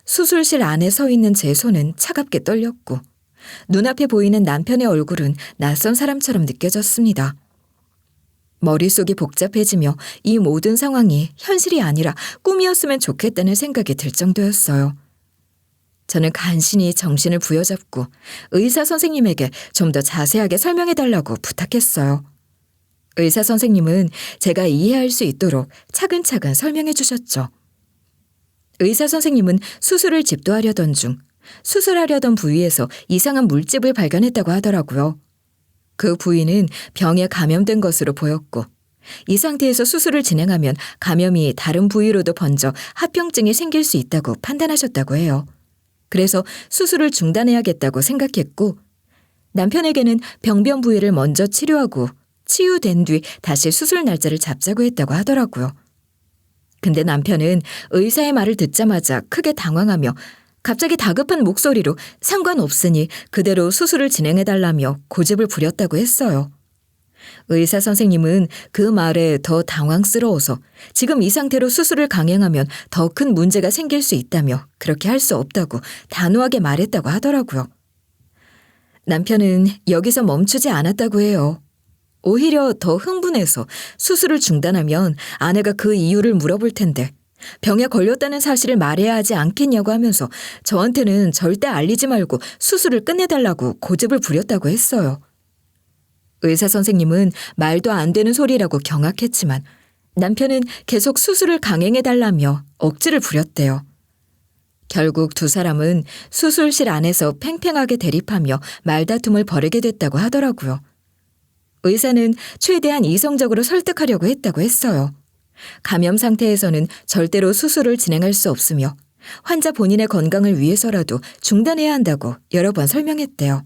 수술실 안에 서 있는 제 손은 차갑게 떨렸고 눈앞에 보이는 남편의 얼굴은 낯선 사람처럼 느껴졌습니다. 머릿속이 복잡해지며 이 모든 상황이 현실이 아니라 꿈이었으면 좋겠다는 생각이 들 정도였어요. 저는 간신히 정신을 부여잡고 의사 선생님에게 좀 더 자세하게 설명해달라고 부탁했어요. 의사 선생님은 제가 이해할 수 있도록 차근차근 설명해 주셨죠. 의사 선생님은 수술을 집도하려던 중 수술하려던 부위에서 이상한 물집을 발견했다고 하더라고요. 그 부위는 병에 감염된 것으로 보였고 이 상태에서 수술을 진행하면 감염이 다른 부위로도 번져 합병증이 생길 수 있다고 판단하셨다고 해요. 그래서 수술을 중단해야겠다고 생각했고 남편에게는 병변 부위를 먼저 치료하고 치유된 뒤 다시 수술 날짜를 잡자고 했다고 하더라고요. 근데 남편은 의사의 말을 듣자마자 크게 당황하며 갑자기 다급한 목소리로 상관없으니 그대로 수술을 진행해달라며 고집을 부렸다고 했어요. 의사 선생님은 그 말에 더 당황스러워서 지금 이 상태로 수술을 강행하면 더 큰 문제가 생길 수 있다며 그렇게 할 수 없다고 단호하게 말했다고 하더라고요. 남편은 여기서 멈추지 않았다고 해요. 오히려 더 흥분해서 수술을 중단하면 아내가 그 이유를 물어볼 텐데 병에 걸렸다는 사실을 말해야 하지 않겠냐고 하면서 저한테는 절대 알리지 말고 수술을 끝내달라고 고집을 부렸다고 했어요. 의사 선생님은 말도 안 되는 소리라고 경악했지만 남편은 계속 수술을 강행해달라며 억지를 부렸대요. 결국 두 사람은 수술실 안에서 팽팽하게 대립하며 말다툼을 벌이게 됐다고 하더라고요. 의사는 최대한 이성적으로 설득하려고 했다고 했어요. 감염 상태에서는 절대로 수술을 진행할 수 없으며 환자 본인의 건강을 위해서라도 중단해야 한다고 여러 번 설명했대요.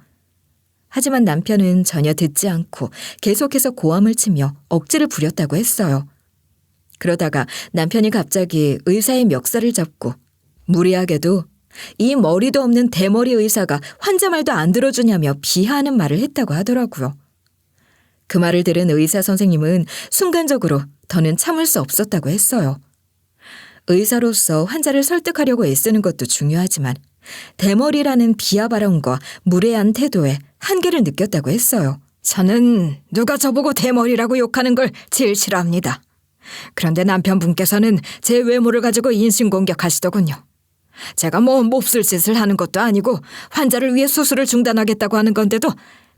하지만 남편은 전혀 듣지 않고 계속해서 고함을 치며 억지를 부렸다고 했어요. 그러다가 남편이 갑자기 의사의 멱살을 잡고 무리하게도 이 머리도 없는 대머리 의사가 환자 말도 안 들어주냐며 비하하는 말을 했다고 하더라고요. 그 말을 들은 의사 선생님은 순간적으로 더는 참을 수 없었다고 했어요. 의사로서 환자를 설득하려고 애쓰는 것도 중요하지만 대머리라는 비하 발언과 무례한 태도에 한계를 느꼈다고 했어요. 저는 누가 저보고 대머리라고 욕하는 걸 제일 싫어합니다. 그런데 남편분께서는 제 외모를 가지고 인신공격하시더군요. 제가 뭐 몹쓸 짓을 하는 것도 아니고 환자를 위해 수술을 중단하겠다고 하는 건데도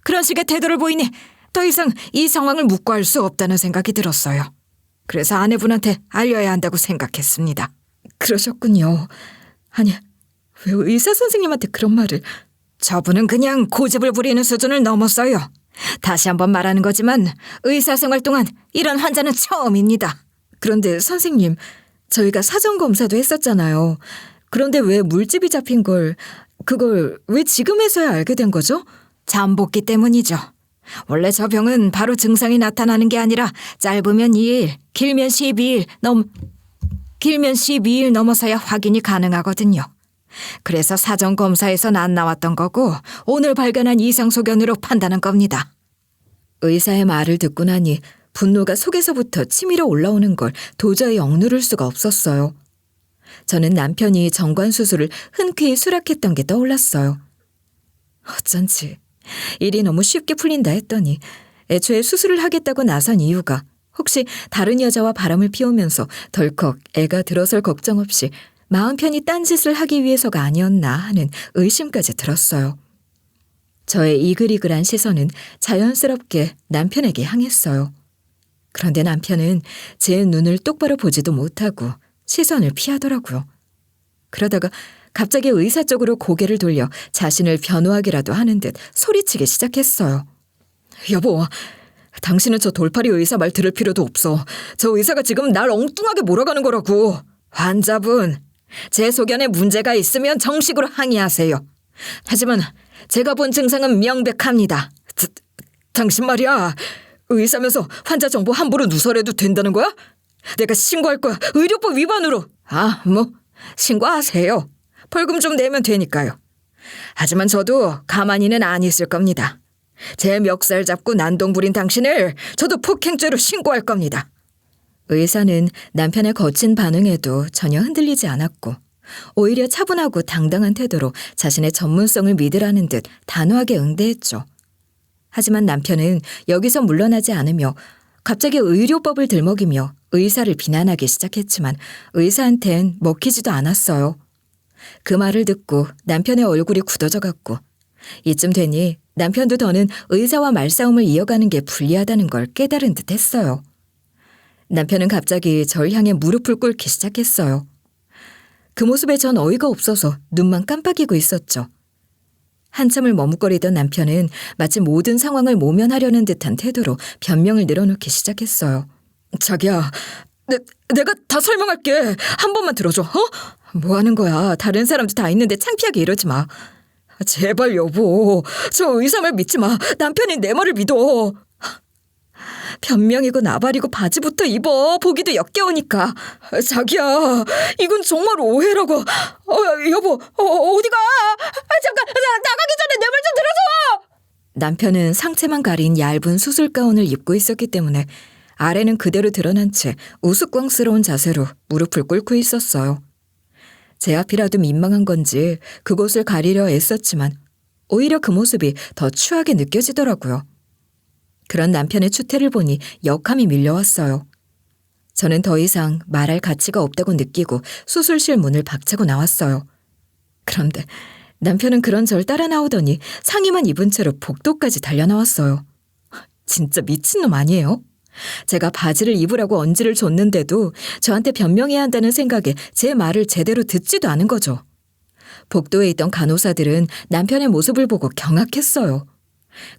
그런 식의 태도를 보이니 더 이상 이 상황을 묵고할 수 없다는 생각이 들었어요. 그래서 아내분한테 알려야 한다고 생각했습니다. 그러셨군요. 아니, 왜 의사 선생님한테 그런 말을... 저분은 그냥 고집을 부리는 수준을 넘었어요. 다시 한번 말하는 거지만 의사 생활 동안 이런 환자는 처음입니다. 그런데 선생님, 저희가 사전검사도 했었잖아요. 그런데 왜 물집이 잡힌 그걸 왜 지금에서야 알게 된 거죠? 잠복기 때문이죠. 원래 저 병은 바로 증상이 나타나는 게 아니라 짧으면 2일, 길면 12일 넘어서야 확인이 가능하거든요. 그래서 사전검사에선 안 나왔던 거고 오늘 발견한 이상소견으로 판단한 겁니다. 의사의 말을 듣고 나니 분노가 속에서부터 치밀어 올라오는 걸 도저히 억누를 수가 없었어요. 저는 남편이 정관수술을 흔쾌히 수락했던 게 떠올랐어요. 어쩐지 일이 너무 쉽게 풀린다 했더니 애초에 수술을 하겠다고 나선 이유가 혹시 다른 여자와 바람을 피우면서 덜컥 애가 들어설 걱정 없이 마음 편히 딴짓을 하기 위해서가 아니었나 하는 의심까지 들었어요. 저의 이글이글한 시선은 자연스럽게 남편에게 향했어요. 그런데 남편은 제 눈을 똑바로 보지도 못하고 시선을 피하더라고요. 그러다가 갑자기 의사 쪽으로 고개를 돌려 자신을 변호하기라도 하는 듯 소리치기 시작했어요. 여보, 당신은 저 돌팔이 의사 말 들을 필요도 없어. 저 의사가 지금 날 엉뚱하게 몰아가는 거라고. 환자분, 제 소견에 문제가 있으면 정식으로 항의하세요. 하지만 제가 본 증상은 명백합니다. 당신 말이야, 의사면서 환자 정보 함부로 누설해도 된다는 거야? 내가 신고할 거야. 의료법 위반으로. 신고하세요. 벌금 좀 내면 되니까요. 하지만 저도 가만히는 안 있을 겁니다. 제 멱살 잡고 난동 부린 당신을 저도 폭행죄로 신고할 겁니다. 의사는 남편의 거친 반응에도 전혀 흔들리지 않았고 오히려 차분하고 당당한 태도로 자신의 전문성을 믿으라는 듯 단호하게 응대했죠. 하지만 남편은 여기서 물러나지 않으며 갑자기 의료법을 들먹이며 의사를 비난하기 시작했지만 의사한텐 먹히지도 않았어요. 그 말을 듣고 남편의 얼굴이 굳어져 갔고 이쯤 되니 남편도 더는 의사와 말싸움을 이어가는 게 불리하다는 걸 깨달은 듯 했어요. 남편은 갑자기 절 향해 무릎을 꿇기 시작했어요. 그 모습에 전 어이가 없어서 눈만 깜빡이고 있었죠. 한참을 머뭇거리던 남편은 마치 모든 상황을 모면하려는 듯한 태도로 변명을 늘어놓기 시작했어요. 자기야, 내가 다 설명할게. 한 번만 들어줘. 뭐 하는 거야? 다른 사람도 다 있는데 창피하게 이러지 마. 제발 여보, 저 의사 말 믿지 마. 남편이 내 말을 믿어. 변명이고 나발이고 바지부터 입어. 보기도 역겨우니까. 자기야, 이건 정말 오해라고. 여보, 어디가? 잠깐, 나가기 전에 내 말 좀 들어줘. 남편은 상체만 가린 얇은 수술 가운을 입고 있었기 때문에 아래는 그대로 드러난 채 우스꽝스러운 자세로 무릎을 꿇고 있었어요. 제 앞이라도 민망한 건지 그곳을 가리려 애썼지만 오히려 그 모습이 더 추하게 느껴지더라고요. 그런 남편의 추태를 보니 역함이 밀려왔어요. 저는 더 이상 말할 가치가 없다고 느끼고 수술실 문을 박차고 나왔어요. 그런데 남편은 그런 절 따라 나오더니 상의만 입은 채로 복도까지 달려나왔어요. 진짜 미친놈 아니에요? 제가 바지를 입으라고 언지를 줬는데도 저한테 변명해야 한다는 생각에 제 말을 제대로 듣지도 않은 거죠. 복도에 있던 간호사들은 남편의 모습을 보고 경악했어요.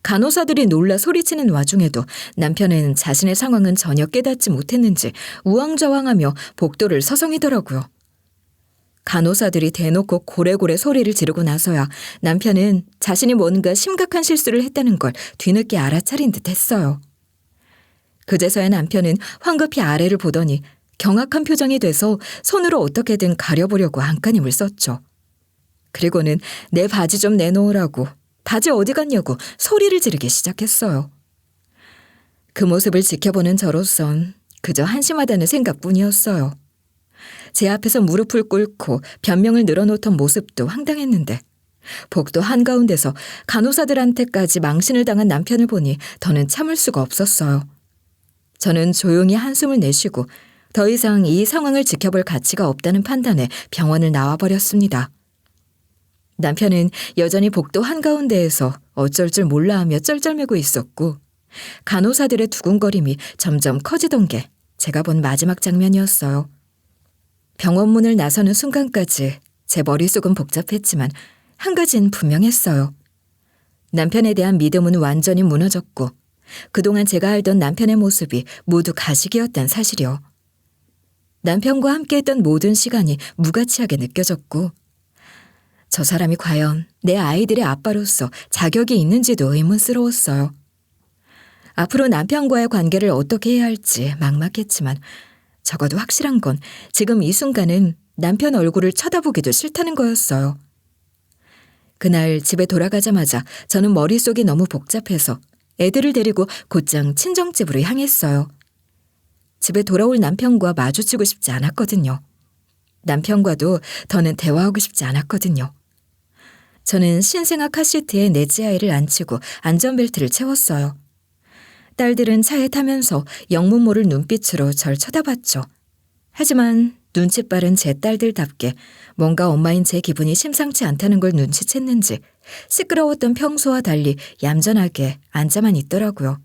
간호사들이 놀라 소리치는 와중에도 남편은 자신의 상황은 전혀 깨닫지 못했는지 우왕좌왕하며 복도를 서성이더라고요. 간호사들이 대놓고 고래고래 소리를 지르고 나서야 남편은 자신이 뭔가 심각한 실수를 했다는 걸 뒤늦게 알아차린 듯 했어요. 그제서야 남편은 황급히 아래를 보더니 경악한 표정이 돼서 손으로 어떻게든 가려보려고 안간힘을 썼죠. 그리고는 내 바지 좀 내놓으라고, 바지 어디 갔냐고 소리를 지르기 시작했어요. 그 모습을 지켜보는 저로선 그저 한심하다는 생각뿐이었어요. 제 앞에서 무릎을 꿇고 변명을 늘어놓던 모습도 황당했는데 복도 한가운데서 간호사들한테까지 망신을 당한 남편을 보니 더는 참을 수가 없었어요. 저는 조용히 한숨을 내쉬고 더 이상 이 상황을 지켜볼 가치가 없다는 판단에 병원을 나와버렸습니다. 남편은 여전히 복도 한가운데에서 어쩔 줄 몰라하며 쩔쩔매고 있었고 간호사들의 두근거림이 점점 커지던 게 제가 본 마지막 장면이었어요. 병원 문을 나서는 순간까지 제 머릿속은 복잡했지만 한 가지는 분명했어요. 남편에 대한 믿음은 완전히 무너졌고 그동안 제가 알던 남편의 모습이 모두 가식이었단 사실이요. 남편과 함께했던 모든 시간이 무가치하게 느껴졌고 저 사람이 과연 내 아이들의 아빠로서 자격이 있는지도 의문스러웠어요. 앞으로 남편과의 관계를 어떻게 해야 할지 막막했지만 적어도 확실한 건 지금 이 순간은 남편 얼굴을 쳐다보기도 싫다는 거였어요. 그날 집에 돌아가자마자 저는 머릿속이 너무 복잡해서 애들을 데리고 곧장 친정집으로 향했어요. 집에 돌아올 남편과 마주치고 싶지 않았거든요. 남편과도 더는 대화하고 싶지 않았거든요. 저는 신생아 카시트에 넷째 아이를 앉히고 안전벨트를 채웠어요. 딸들은 차에 타면서 영문 모를 눈빛으로 절 쳐다봤죠. 하지만 눈치 빠른 제 딸들답게 뭔가 엄마인 제 기분이 심상치 않다는 걸 눈치챘는지 시끄러웠던 평소와 달리 얌전하게 앉아만 있더라고요.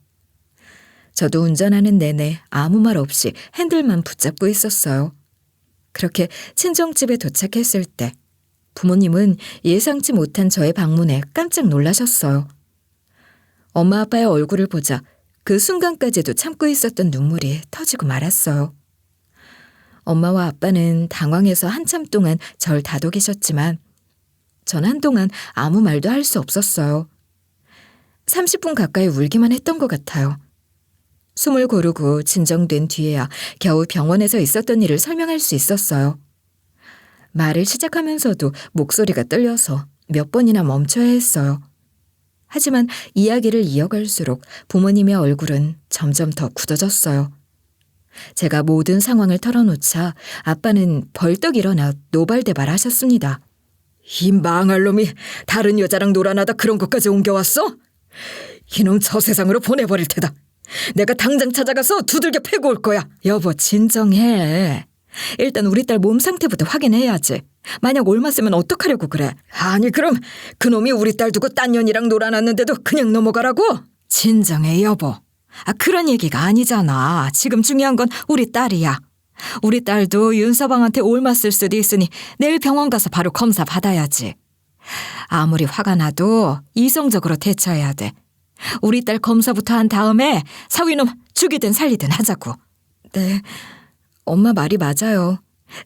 저도 운전하는 내내 아무 말 없이 핸들만 붙잡고 있었어요. 그렇게 친정집에 도착했을 때 부모님은 예상치 못한 저의 방문에 깜짝 놀라셨어요. 엄마 아빠의 얼굴을 보자 그 순간까지도 참고 있었던 눈물이 터지고 말았어요. 엄마와 아빠는 당황해서 한참 동안 절 다독이셨지만 전 한동안 아무 말도 할 수 없었어요. 30분 가까이 울기만 했던 것 같아요. 숨을 고르고 진정된 뒤에야 겨우 병원에서 있었던 일을 설명할 수 있었어요. 말을 시작하면서도 목소리가 떨려서 몇 번이나 멈춰야 했어요. 하지만 이야기를 이어갈수록 부모님의 얼굴은 점점 더 굳어졌어요. 제가 모든 상황을 털어놓자 아빠는 벌떡 일어나 노발대발 하셨습니다. 이 망할 놈이 다른 여자랑 놀아나다 그런 것까지 옮겨왔어? 이놈 저 세상으로 보내버릴 테다. 내가 당장 찾아가서 두들겨 패고 올 거야. 여보, 진정해. 일단 우리 딸 몸 상태부터 확인해야지. 만약 옮았으면 어떡하려고 그래? 아니 그럼 그놈이 우리 딸 두고 딴 년이랑 놀아놨는데도 그냥 넘어가라고? 진정해 여보. 그런 얘기가 아니잖아. 지금 중요한 건 우리 딸이야. 우리 딸도 윤서방한테 옮았을 수도 있으니 내일 병원 가서 바로 검사 받아야지. 아무리 화가 나도 이성적으로 대처해야 돼. 우리 딸 검사부터 한 다음에 사위놈 죽이든 살리든 하자고. 네, 엄마 말이 맞아요.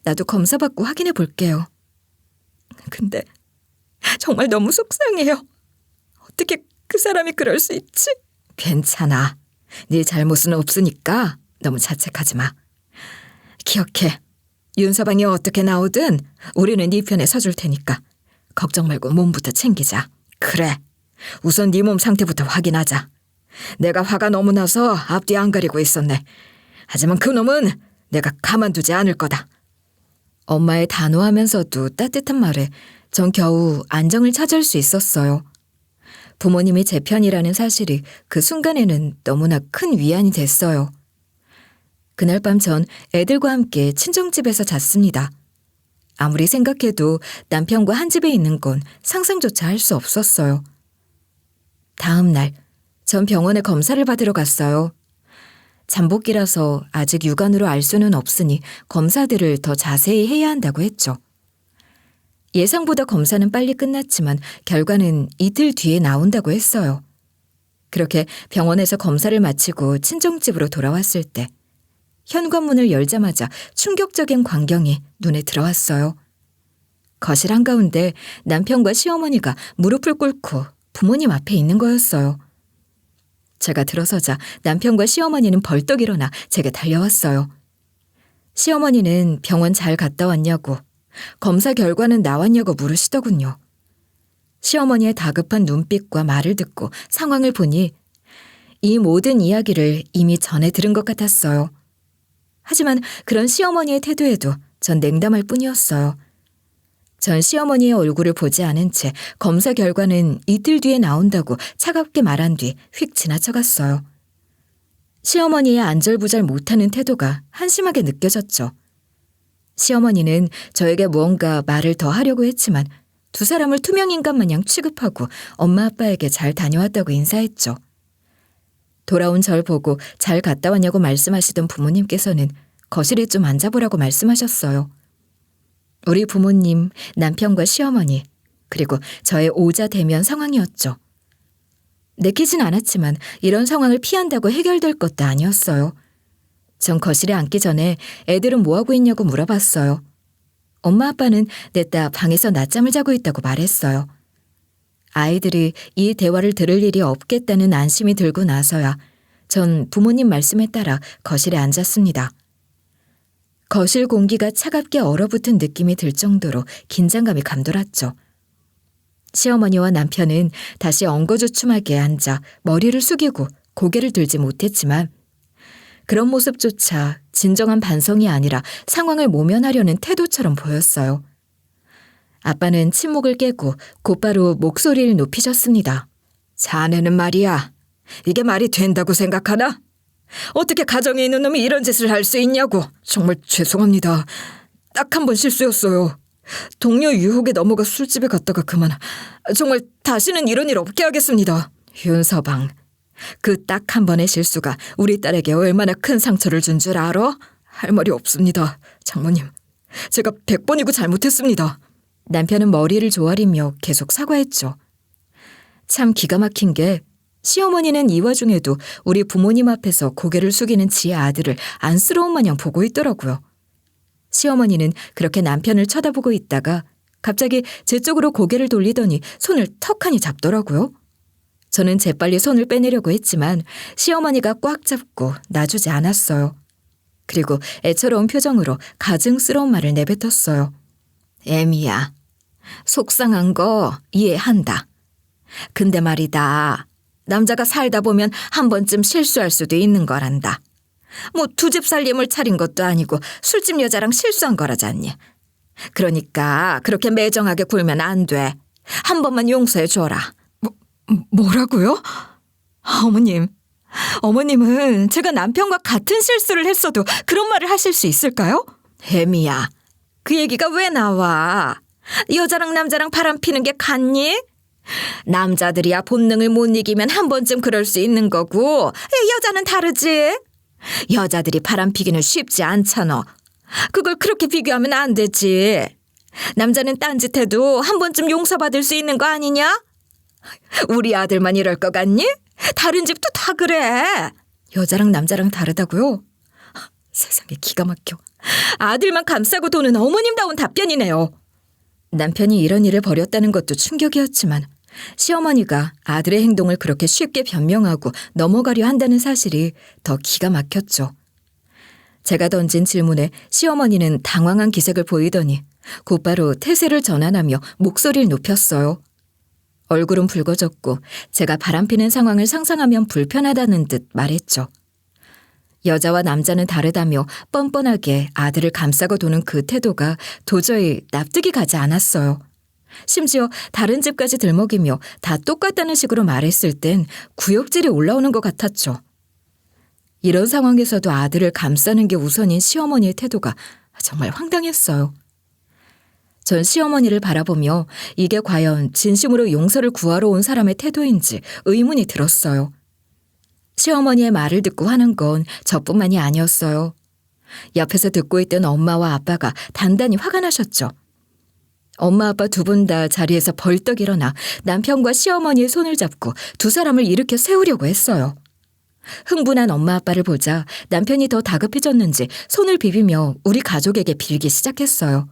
나도 검사 받고 확인해 볼게요. 근데 정말 너무 속상해요. 어떻게 그 사람이 그럴 수 있지? 괜찮아. 네 잘못은 없으니까 너무 자책하지 마. 기억해. 윤서방이 어떻게 나오든 우리는 네 편에 서줄 테니까 걱정 말고 몸부터 챙기자. 그래. 우선 네 몸 상태부터 확인하자. 내가 화가 너무 나서 앞뒤 안 가리고 있었네. 하지만 그놈은 내가 가만두지 않을 거다. 엄마의 단호하면서도 따뜻한 말에 전 겨우 안정을 찾을 수 있었어요. 부모님이 제 편이라는 사실이 그 순간에는 너무나 큰 위안이 됐어요. 그날 밤 전 애들과 함께 친정집에서 잤습니다. 아무리 생각해도 남편과 한 집에 있는 건 상상조차 할 수 없었어요. 다음 날, 전 병원에 검사를 받으러 갔어요. 잠복기라서 아직 육안으로 알 수는 없으니 검사들을 더 자세히 해야 한다고 했죠. 예상보다 검사는 빨리 끝났지만 결과는 이틀 뒤에 나온다고 했어요. 그렇게 병원에서 검사를 마치고 친정집으로 돌아왔을 때 현관문을 열자마자 충격적인 광경이 눈에 들어왔어요. 거실 한가운데 남편과 시어머니가 무릎을 꿇고 부모님 앞에 있는 거였어요. 제가 들어서자 남편과 시어머니는 벌떡 일어나 제게 달려왔어요. 시어머니는 병원 잘 갔다 왔냐고, 검사 결과는 나왔냐고 물으시더군요. 시어머니의 다급한 눈빛과 말을 듣고 상황을 보니 이 모든 이야기를 이미 전에 들은 것 같았어요. 하지만 그런 시어머니의 태도에도 전 냉담할 뿐이었어요. 전 시어머니의 얼굴을 보지 않은 채 검사 결과는 이틀 뒤에 나온다고 차갑게 말한 뒤 휙 지나쳐갔어요. 시어머니의 안절부절 못하는 태도가 한심하게 느껴졌죠. 시어머니는 저에게 무언가 말을 더 하려고 했지만 두 사람을 투명인간 마냥 취급하고 엄마 아빠에게 잘 다녀왔다고 인사했죠. 돌아온 절 보고 잘 갔다 왔냐고 말씀하시던 부모님께서는 거실에 좀 앉아보라고 말씀하셨어요. 우리 부모님, 남편과 시어머니, 그리고 저의 오자 대면 상황이었죠. 내키진 않았지만 이런 상황을 피한다고 해결될 것도 아니었어요. 전 거실에 앉기 전에 애들은 뭐하고 있냐고 물어봤어요. 엄마 아빠는 냈다 방에서 낮잠을 자고 있다고 말했어요. 아이들이 이 대화를 들을 일이 없겠다는 안심이 들고 나서야 전 부모님 말씀에 따라 거실에 앉았습니다. 거실 공기가 차갑게 얼어붙은 느낌이 들 정도로 긴장감이 감돌았죠. 시어머니와 남편은 다시 엉거주춤하게 앉아 머리를 숙이고 고개를 들지 못했지만 그런 모습조차 진정한 반성이 아니라 상황을 모면하려는 태도처럼 보였어요. 아빠는 침묵을 깨고 곧바로 목소리를 높이셨습니다. 자네는 말이야, 이게 말이 된다고 생각하나? 어떻게 가정에 있는 놈이 이런 짓을 할 수 있냐고. 정말 죄송합니다. 딱 한 번 실수였어요. 동료 유혹에 넘어가 술집에 갔다가 그만. 정말 다시는 이런 일 없게 하겠습니다. 윤서방, 그 딱 한 번의 실수가 우리 딸에게 얼마나 큰 상처를 준 줄 알아? 할 말이 없습니다. 장모님, 제가 100번이고 잘못했습니다. 남편은 머리를 조아리며 계속 사과했죠. 참 기가 막힌 게 시어머니는 이 와중에도 우리 부모님 앞에서 고개를 숙이는 지의 아들을 안쓰러운 마냥 보고 있더라고요. 시어머니는 그렇게 남편을 쳐다보고 있다가 갑자기 제 쪽으로 고개를 돌리더니 손을 턱하니 잡더라고요. 저는 재빨리 손을 빼내려고 했지만 시어머니가 꽉 잡고 놔주지 않았어요. 그리고 애처로운 표정으로 가증스러운 말을 내뱉었어요. 애미야, 속상한 거 이해한다. 근데 말이다. 남자가 살다 보면 한 번쯤 실수할 수도 있는 거란다. 뭐 두 집 살림을 차린 것도 아니고 술집 여자랑 실수한 거라잖니. 그러니까 그렇게 매정하게 굴면 안 돼. 한 번만 용서해 줘라. 뭐라고요? 어머님은 제가 남편과 같은 실수를 했어도 그런 말을 하실 수 있을까요? 혜미야, 그 얘기가 왜 나와? 여자랑 남자랑 바람 피는 게 같니? 남자들이야 본능을 못 이기면 한 번쯤 그럴 수 있는 거고 여자는 다르지. 여자들이 바람 피기는 쉽지 않잖아. 그걸 그렇게 비교하면 안 되지. 남자는 딴짓해도 한 번쯤 용서받을 수 있는 거 아니냐? 우리 아들만 이럴 것 같니? 다른 집도 다 그래. 여자랑 남자랑 다르다고요? 세상에 기가 막혀. 아들만 감싸고 도는 어머님다운 답변이네요. 남편이 이런 일을 벌였다는 것도 충격이었지만 시어머니가 아들의 행동을 그렇게 쉽게 변명하고 넘어가려 한다는 사실이 더 기가 막혔죠. 제가 던진 질문에 시어머니는 당황한 기색을 보이더니 곧바로 태세를 전환하며 목소리를 높였어요. 얼굴은 붉어졌고 제가 바람피는 상황을 상상하면 불편하다는 듯 말했죠. 여자와 남자는 다르다며 뻔뻔하게 아들을 감싸고 도는 그 태도가 도저히 납득이 가지 않았어요. 심지어 다른 집까지 들먹이며 다 똑같다는 식으로 말했을 땐 구역질이 올라오는 것 같았죠. 이런 상황에서도 아들을 감싸는 게 우선인 시어머니의 태도가 정말 황당했어요. 전 시어머니를 바라보며 이게 과연 진심으로 용서를 구하러 온 사람의 태도인지 의문이 들었어요. 시어머니의 말을 듣고 화난 건 저뿐만이 아니었어요. 옆에서 듣고 있던 엄마와 아빠가 단단히 화가 나셨죠. 엄마 아빠 두 분 다 자리에서 벌떡 일어나 남편과 시어머니의 손을 잡고 두 사람을 일으켜 세우려고 했어요. 흥분한 엄마 아빠를 보자 남편이 더 다급해졌는지 손을 비비며 우리 가족에게 빌기 시작했어요.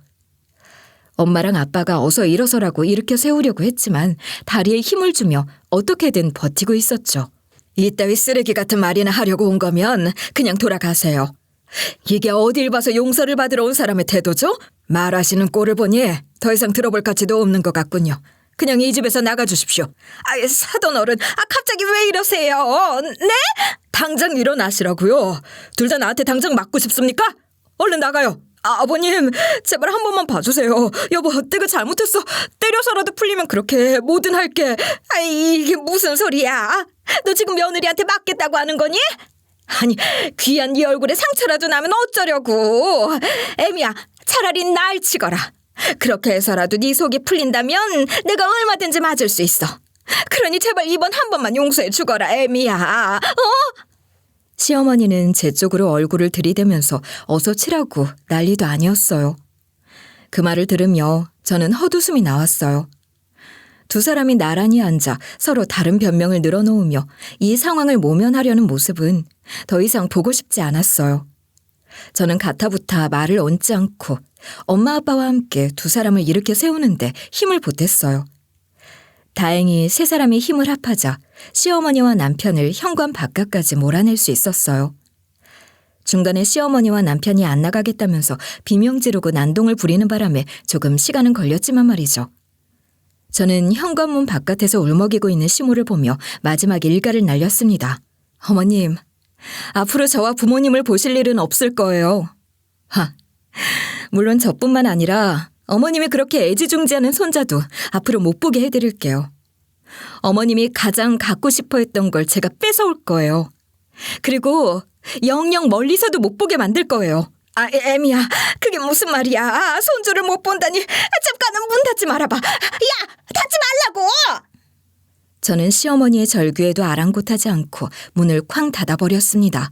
엄마랑 아빠가 어서 일어서라고 일으켜 세우려고 했지만 다리에 힘을 주며 어떻게든 버티고 있었죠. 이따위 쓰레기 같은 말이나 하려고 온 거면 그냥 돌아가세요. 이게 어딜 봐서 용서를 받으러 온 사람의 태도죠? 말하시는 꼴을 보니 더 이상 들어볼 가치도 없는 것 같군요. 그냥 이 집에서 나가주십시오. 사돈 어른, 갑자기 왜 이러세요? 네? 당장 일어나시라고요. 둘 다 나한테 당장 맞고 싶습니까? 얼른 나가요. 아버님, 제발 한 번만 봐주세요. 여보, 내가 잘못했어. 때려서라도 풀리면 그렇게 뭐든 할게. 이게 무슨 소리야? 너 지금 며느리한테 맞겠다고 하는 거니? 아니, 귀한 네 얼굴에 상처라도 나면 어쩌려고. 애미야, 차라리 날 치거라. 그렇게 해서라도 네 속이 풀린다면 내가 얼마든지 맞을 수 있어. 그러니 제발 이번 한 번만 용서해 주거라, 애미야. 시어머니는 제 쪽으로 얼굴을 들이대면서 어서 치라고 난리도 아니었어요. 그 말을 들으며 저는 헛웃음이 나왔어요. 두 사람이 나란히 앉아 서로 다른 변명을 늘어놓으며 이 상황을 모면하려는 모습은 더 이상 보고 싶지 않았어요. 저는 가타부타 말을 얹지 않고 엄마 아빠와 함께 두 사람을 일으켜 세우는데 힘을 보탰어요. 다행히 세 사람이 힘을 합하자 시어머니와 남편을 현관 바깥까지 몰아낼 수 있었어요. 중간에 시어머니와 남편이 안 나가겠다면서 비명 지르고 난동을 부리는 바람에 조금 시간은 걸렸지만 말이죠. 저는 현관문 바깥에서 울먹이고 있는 시모를 보며 마지막 일가를 날렸습니다. 어머님, 앞으로 저와 부모님을 보실 일은 없을 거예요. 물론 저뿐만 아니라 어머님이 그렇게 애지중지하는 손자도 앞으로 못 보게 해드릴게요. 어머님이 가장 갖고 싶어 했던 걸 제가 뺏어올 거예요. 그리고 영영 멀리서도 못 보게 만들 거예요. 애미야, 그게 무슨 말이야. 손주를 못 본다니. 잠깐은 문 닫지 말아봐. 야, 닫지 말라고. 저는 시어머니의 절규에도 아랑곳하지 않고 문을 쾅 닫아버렸습니다.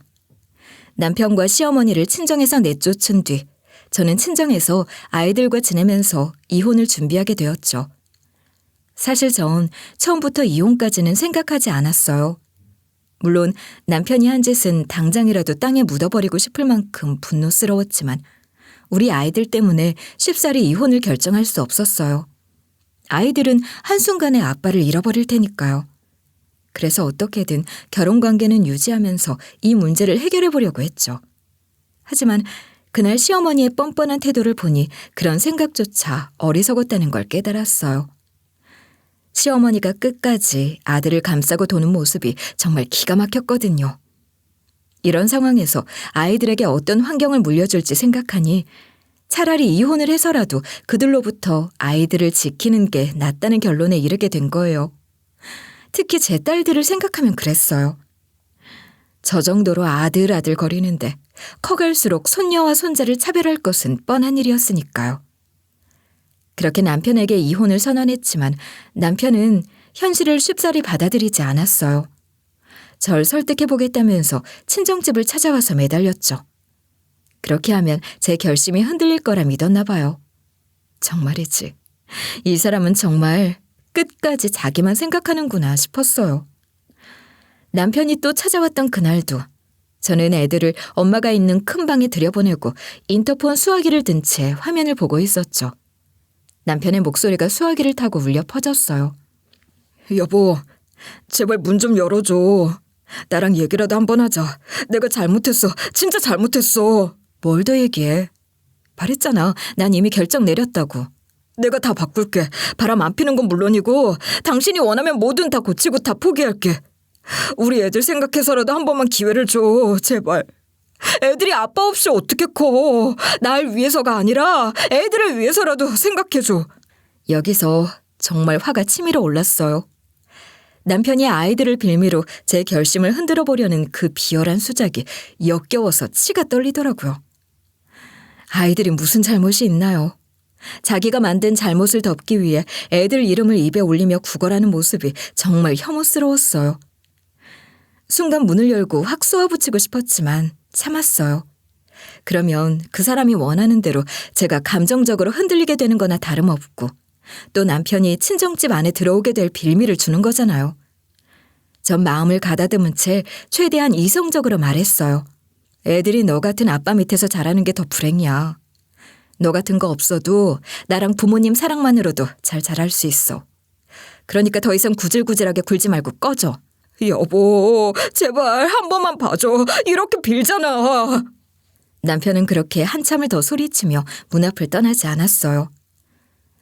남편과 시어머니를 친정에서 내쫓은 뒤 저는 친정에서 아이들과 지내면서 이혼을 준비하게 되었죠. 사실 전 처음부터 이혼까지는 생각하지 않았어요. 물론 남편이 한 짓은 당장이라도 땅에 묻어버리고 싶을 만큼 분노스러웠지만 우리 아이들 때문에 쉽사리 이혼을 결정할 수 없었어요. 아이들은 한순간에 아빠를 잃어버릴 테니까요. 그래서 어떻게든 결혼관계는 유지하면서 이 문제를 해결해 보려고 했죠. 하지만 그날 시어머니의 뻔뻔한 태도를 보니 그런 생각조차 어리석었다는 걸 깨달았어요. 시어머니가 끝까지 아들을 감싸고 도는 모습이 정말 기가 막혔거든요. 이런 상황에서 아이들에게 어떤 환경을 물려줄지 생각하니 차라리 이혼을 해서라도 그들로부터 아이들을 지키는 게 낫다는 결론에 이르게 된 거예요. 특히 제 딸들을 생각하면 그랬어요. 저 정도로 아들 거리는데 커갈수록 손녀와 손자를 차별할 것은 뻔한 일이었으니까요. 그렇게 남편에게 이혼을 선언했지만 남편은 현실을 쉽사리 받아들이지 않았어요. 절 설득해보겠다면서 친정집을 찾아와서 매달렸죠. 그렇게 하면 제 결심이 흔들릴 거라 믿었나 봐요. 정말이지. 이 사람은 정말 끝까지 자기만 생각하는구나 싶었어요. 남편이 또 찾아왔던 그날도 저는 애들을 엄마가 있는 큰 방에 들여보내고 인터폰 수화기를 든 채 화면을 보고 있었죠. 남편의 목소리가 수화기를 타고 울려 퍼졌어요. 여보, 제발 문 좀 열어줘. 나랑 얘기라도 한번 하자. 내가 잘못했어. 진짜 잘못했어. 뭘 더 얘기해? 말했잖아. 난 이미 결정 내렸다고. 내가 다 바꿀게. 바람 안 피는 건 물론이고 당신이 원하면 뭐든 다 고치고 다 포기할게. 우리 애들 생각해서라도 한 번만 기회를 줘. 제발. 애들이 아빠 없이 어떻게 커. 날 위해서가 아니라 애들을 위해서라도 생각해줘. 여기서 정말 화가 치밀어 올랐어요. 남편이 아이들을 빌미로 제 결심을 흔들어 보려는 그 비열한 수작이 역겨워서 치가 떨리더라고요. 아이들이 무슨 잘못이 있나요? 자기가 만든 잘못을 덮기 위해 애들 이름을 입에 올리며 구걸하는 모습이 정말 혐오스러웠어요. 순간 문을 열고 확 쏘아붙이고 싶었지만 참았어요. 그러면 그 사람이 원하는 대로 제가 감정적으로 흔들리게 되는 거나 다름없고 또 남편이 친정집 안에 들어오게 될 빌미를 주는 거잖아요. 전 마음을 가다듬은 채 최대한 이성적으로 말했어요. 애들이 너 같은 아빠 밑에서 자라는 게 더 불행이야. 너 같은 거 없어도 나랑 부모님 사랑만으로도 잘 자랄 수 있어. 그러니까 더 이상 구질구질하게 굴지 말고 꺼져. 여보, 제발 한 번만 봐줘. 이렇게 빌잖아. 남편은 그렇게 한참을 더 소리치며 문 앞을 떠나지 않았어요.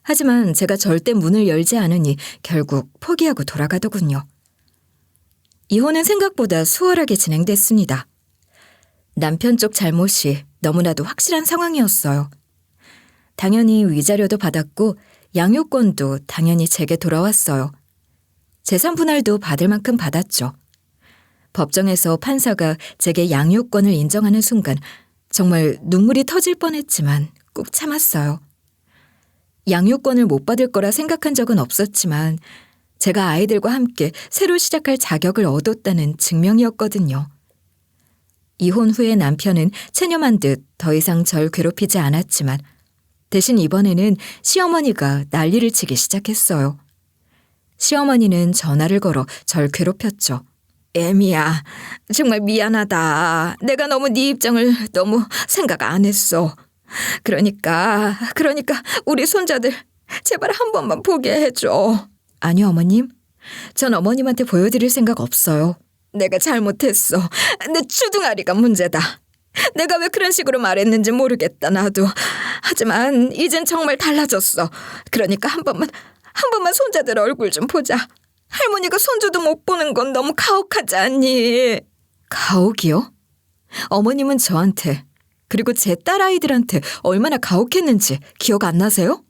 하지만 제가 절대 문을 열지 않으니 결국 포기하고 돌아가더군요. 이혼은 생각보다 수월하게 진행됐습니다. 남편 쪽 잘못이 너무나도 확실한 상황이었어요. 당연히 위자료도 받았고 양육권도 당연히 제게 돌아왔어요. 재산 분할도 받을 만큼 받았죠. 법정에서 판사가 제게 양육권을 인정하는 순간 정말 눈물이 터질 뻔했지만 꾹 참았어요. 양육권을 못 받을 거라 생각한 적은 없었지만 제가 아이들과 함께 새로 시작할 자격을 얻었다는 증명이었거든요. 이혼 후에 남편은 체념한 듯 더 이상 절 괴롭히지 않았지만 대신 이번에는 시어머니가 난리를 치기 시작했어요. 시어머니는 전화를 걸어 절 괴롭혔죠. 애미야, 정말 미안하다. 내가 너무 네 입장을 너무 생각 안 했어. 그러니까 우리 손자들 제발 한 번만 보게 해줘. 아니요, 어머님. 전 어머님한테 보여드릴 생각 없어요. 내가 잘못했어. 내 주둥아리가 문제다. 내가 왜 그런 식으로 말했는지 모르겠다, 나도. 하지만 이젠 정말 달라졌어. 그러니까 한 번만 손자들 얼굴 좀 보자. 할머니가 손주도 못 보는 건 너무 가혹하지 않니? 가혹이요? 어머님은 저한테 그리고 제 딸아이들한테 얼마나 가혹했는지 기억 안 나세요?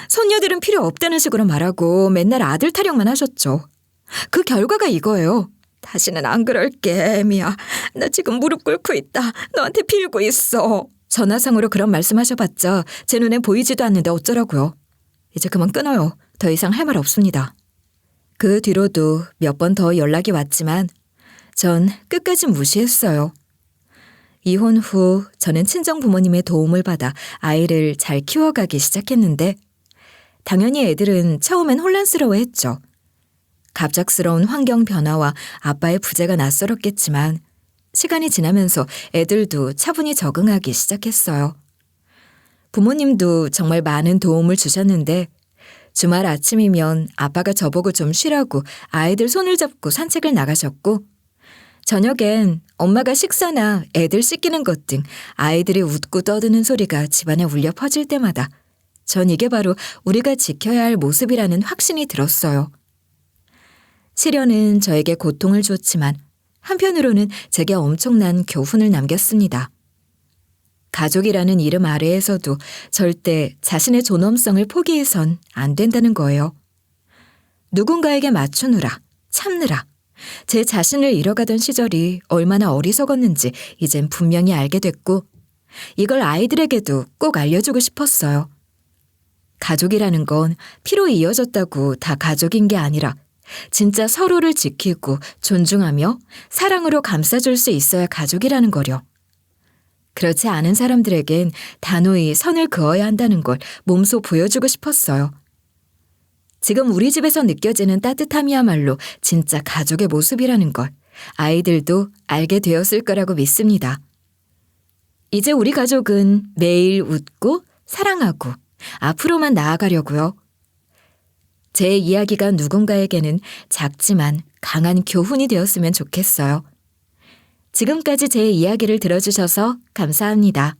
손녀들은 필요 없다는 식으로 말하고 맨날 아들 타령만 하셨죠. 그 결과가 이거예요. 다시는 안 그럴게, 애미야. 나 지금 무릎 꿇고 있다. 너한테 빌고 있어. 전화상으로 그런 말씀하셔봤자 제 눈에 보이지도 않는데 어쩌라고요. 이제 그만 끊어요. 더 이상 할 말 없습니다. 그 뒤로도 몇 번 더 연락이 왔지만 전 끝까지 무시했어요. 이혼 후 저는 친정 부모님의 도움을 받아 아이를 잘 키워가기 시작했는데 당연히 애들은 처음엔 혼란스러워했죠. 갑작스러운 환경 변화와 아빠의 부재가 낯설었겠지만 시간이 지나면서 애들도 차분히 적응하기 시작했어요. 부모님도 정말 많은 도움을 주셨는데 주말 아침이면 아빠가 저보고 좀 쉬라고 아이들 손을 잡고 산책을 나가셨고 저녁엔 엄마가 식사나 애들 씻기는 것 등 아이들이 웃고 떠드는 소리가 집안에 울려 퍼질 때마다 전 이게 바로 우리가 지켜야 할 모습이라는 확신이 들었어요. 시련은 저에게 고통을 줬지만 한편으로는 제게 엄청난 교훈을 남겼습니다. 가족이라는 이름 아래에서도 절대 자신의 존엄성을 포기해선 안 된다는 거예요. 누군가에게 맞추느라, 참느라, 제 자신을 잃어가던 시절이 얼마나 어리석었는지 이젠 분명히 알게 됐고 이걸 아이들에게도 꼭 알려주고 싶었어요. 가족이라는 건 피로 이어졌다고 다 가족인 게 아니라 진짜 서로를 지키고 존중하며 사랑으로 감싸줄 수 있어야 가족이라는 거려. 그렇지 않은 사람들에겐 단호히 선을 그어야 한다는 걸 몸소 보여주고 싶었어요. 지금 우리 집에서 느껴지는 따뜻함이야말로 진짜 가족의 모습이라는 걸 아이들도 알게 되었을 거라고 믿습니다. 이제 우리 가족은 매일 웃고 사랑하고 앞으로만 나아가려고요. 제 이야기가 누군가에게는 작지만 강한 교훈이 되었으면 좋겠어요. 지금까지 제 이야기를 들어주셔서 감사합니다.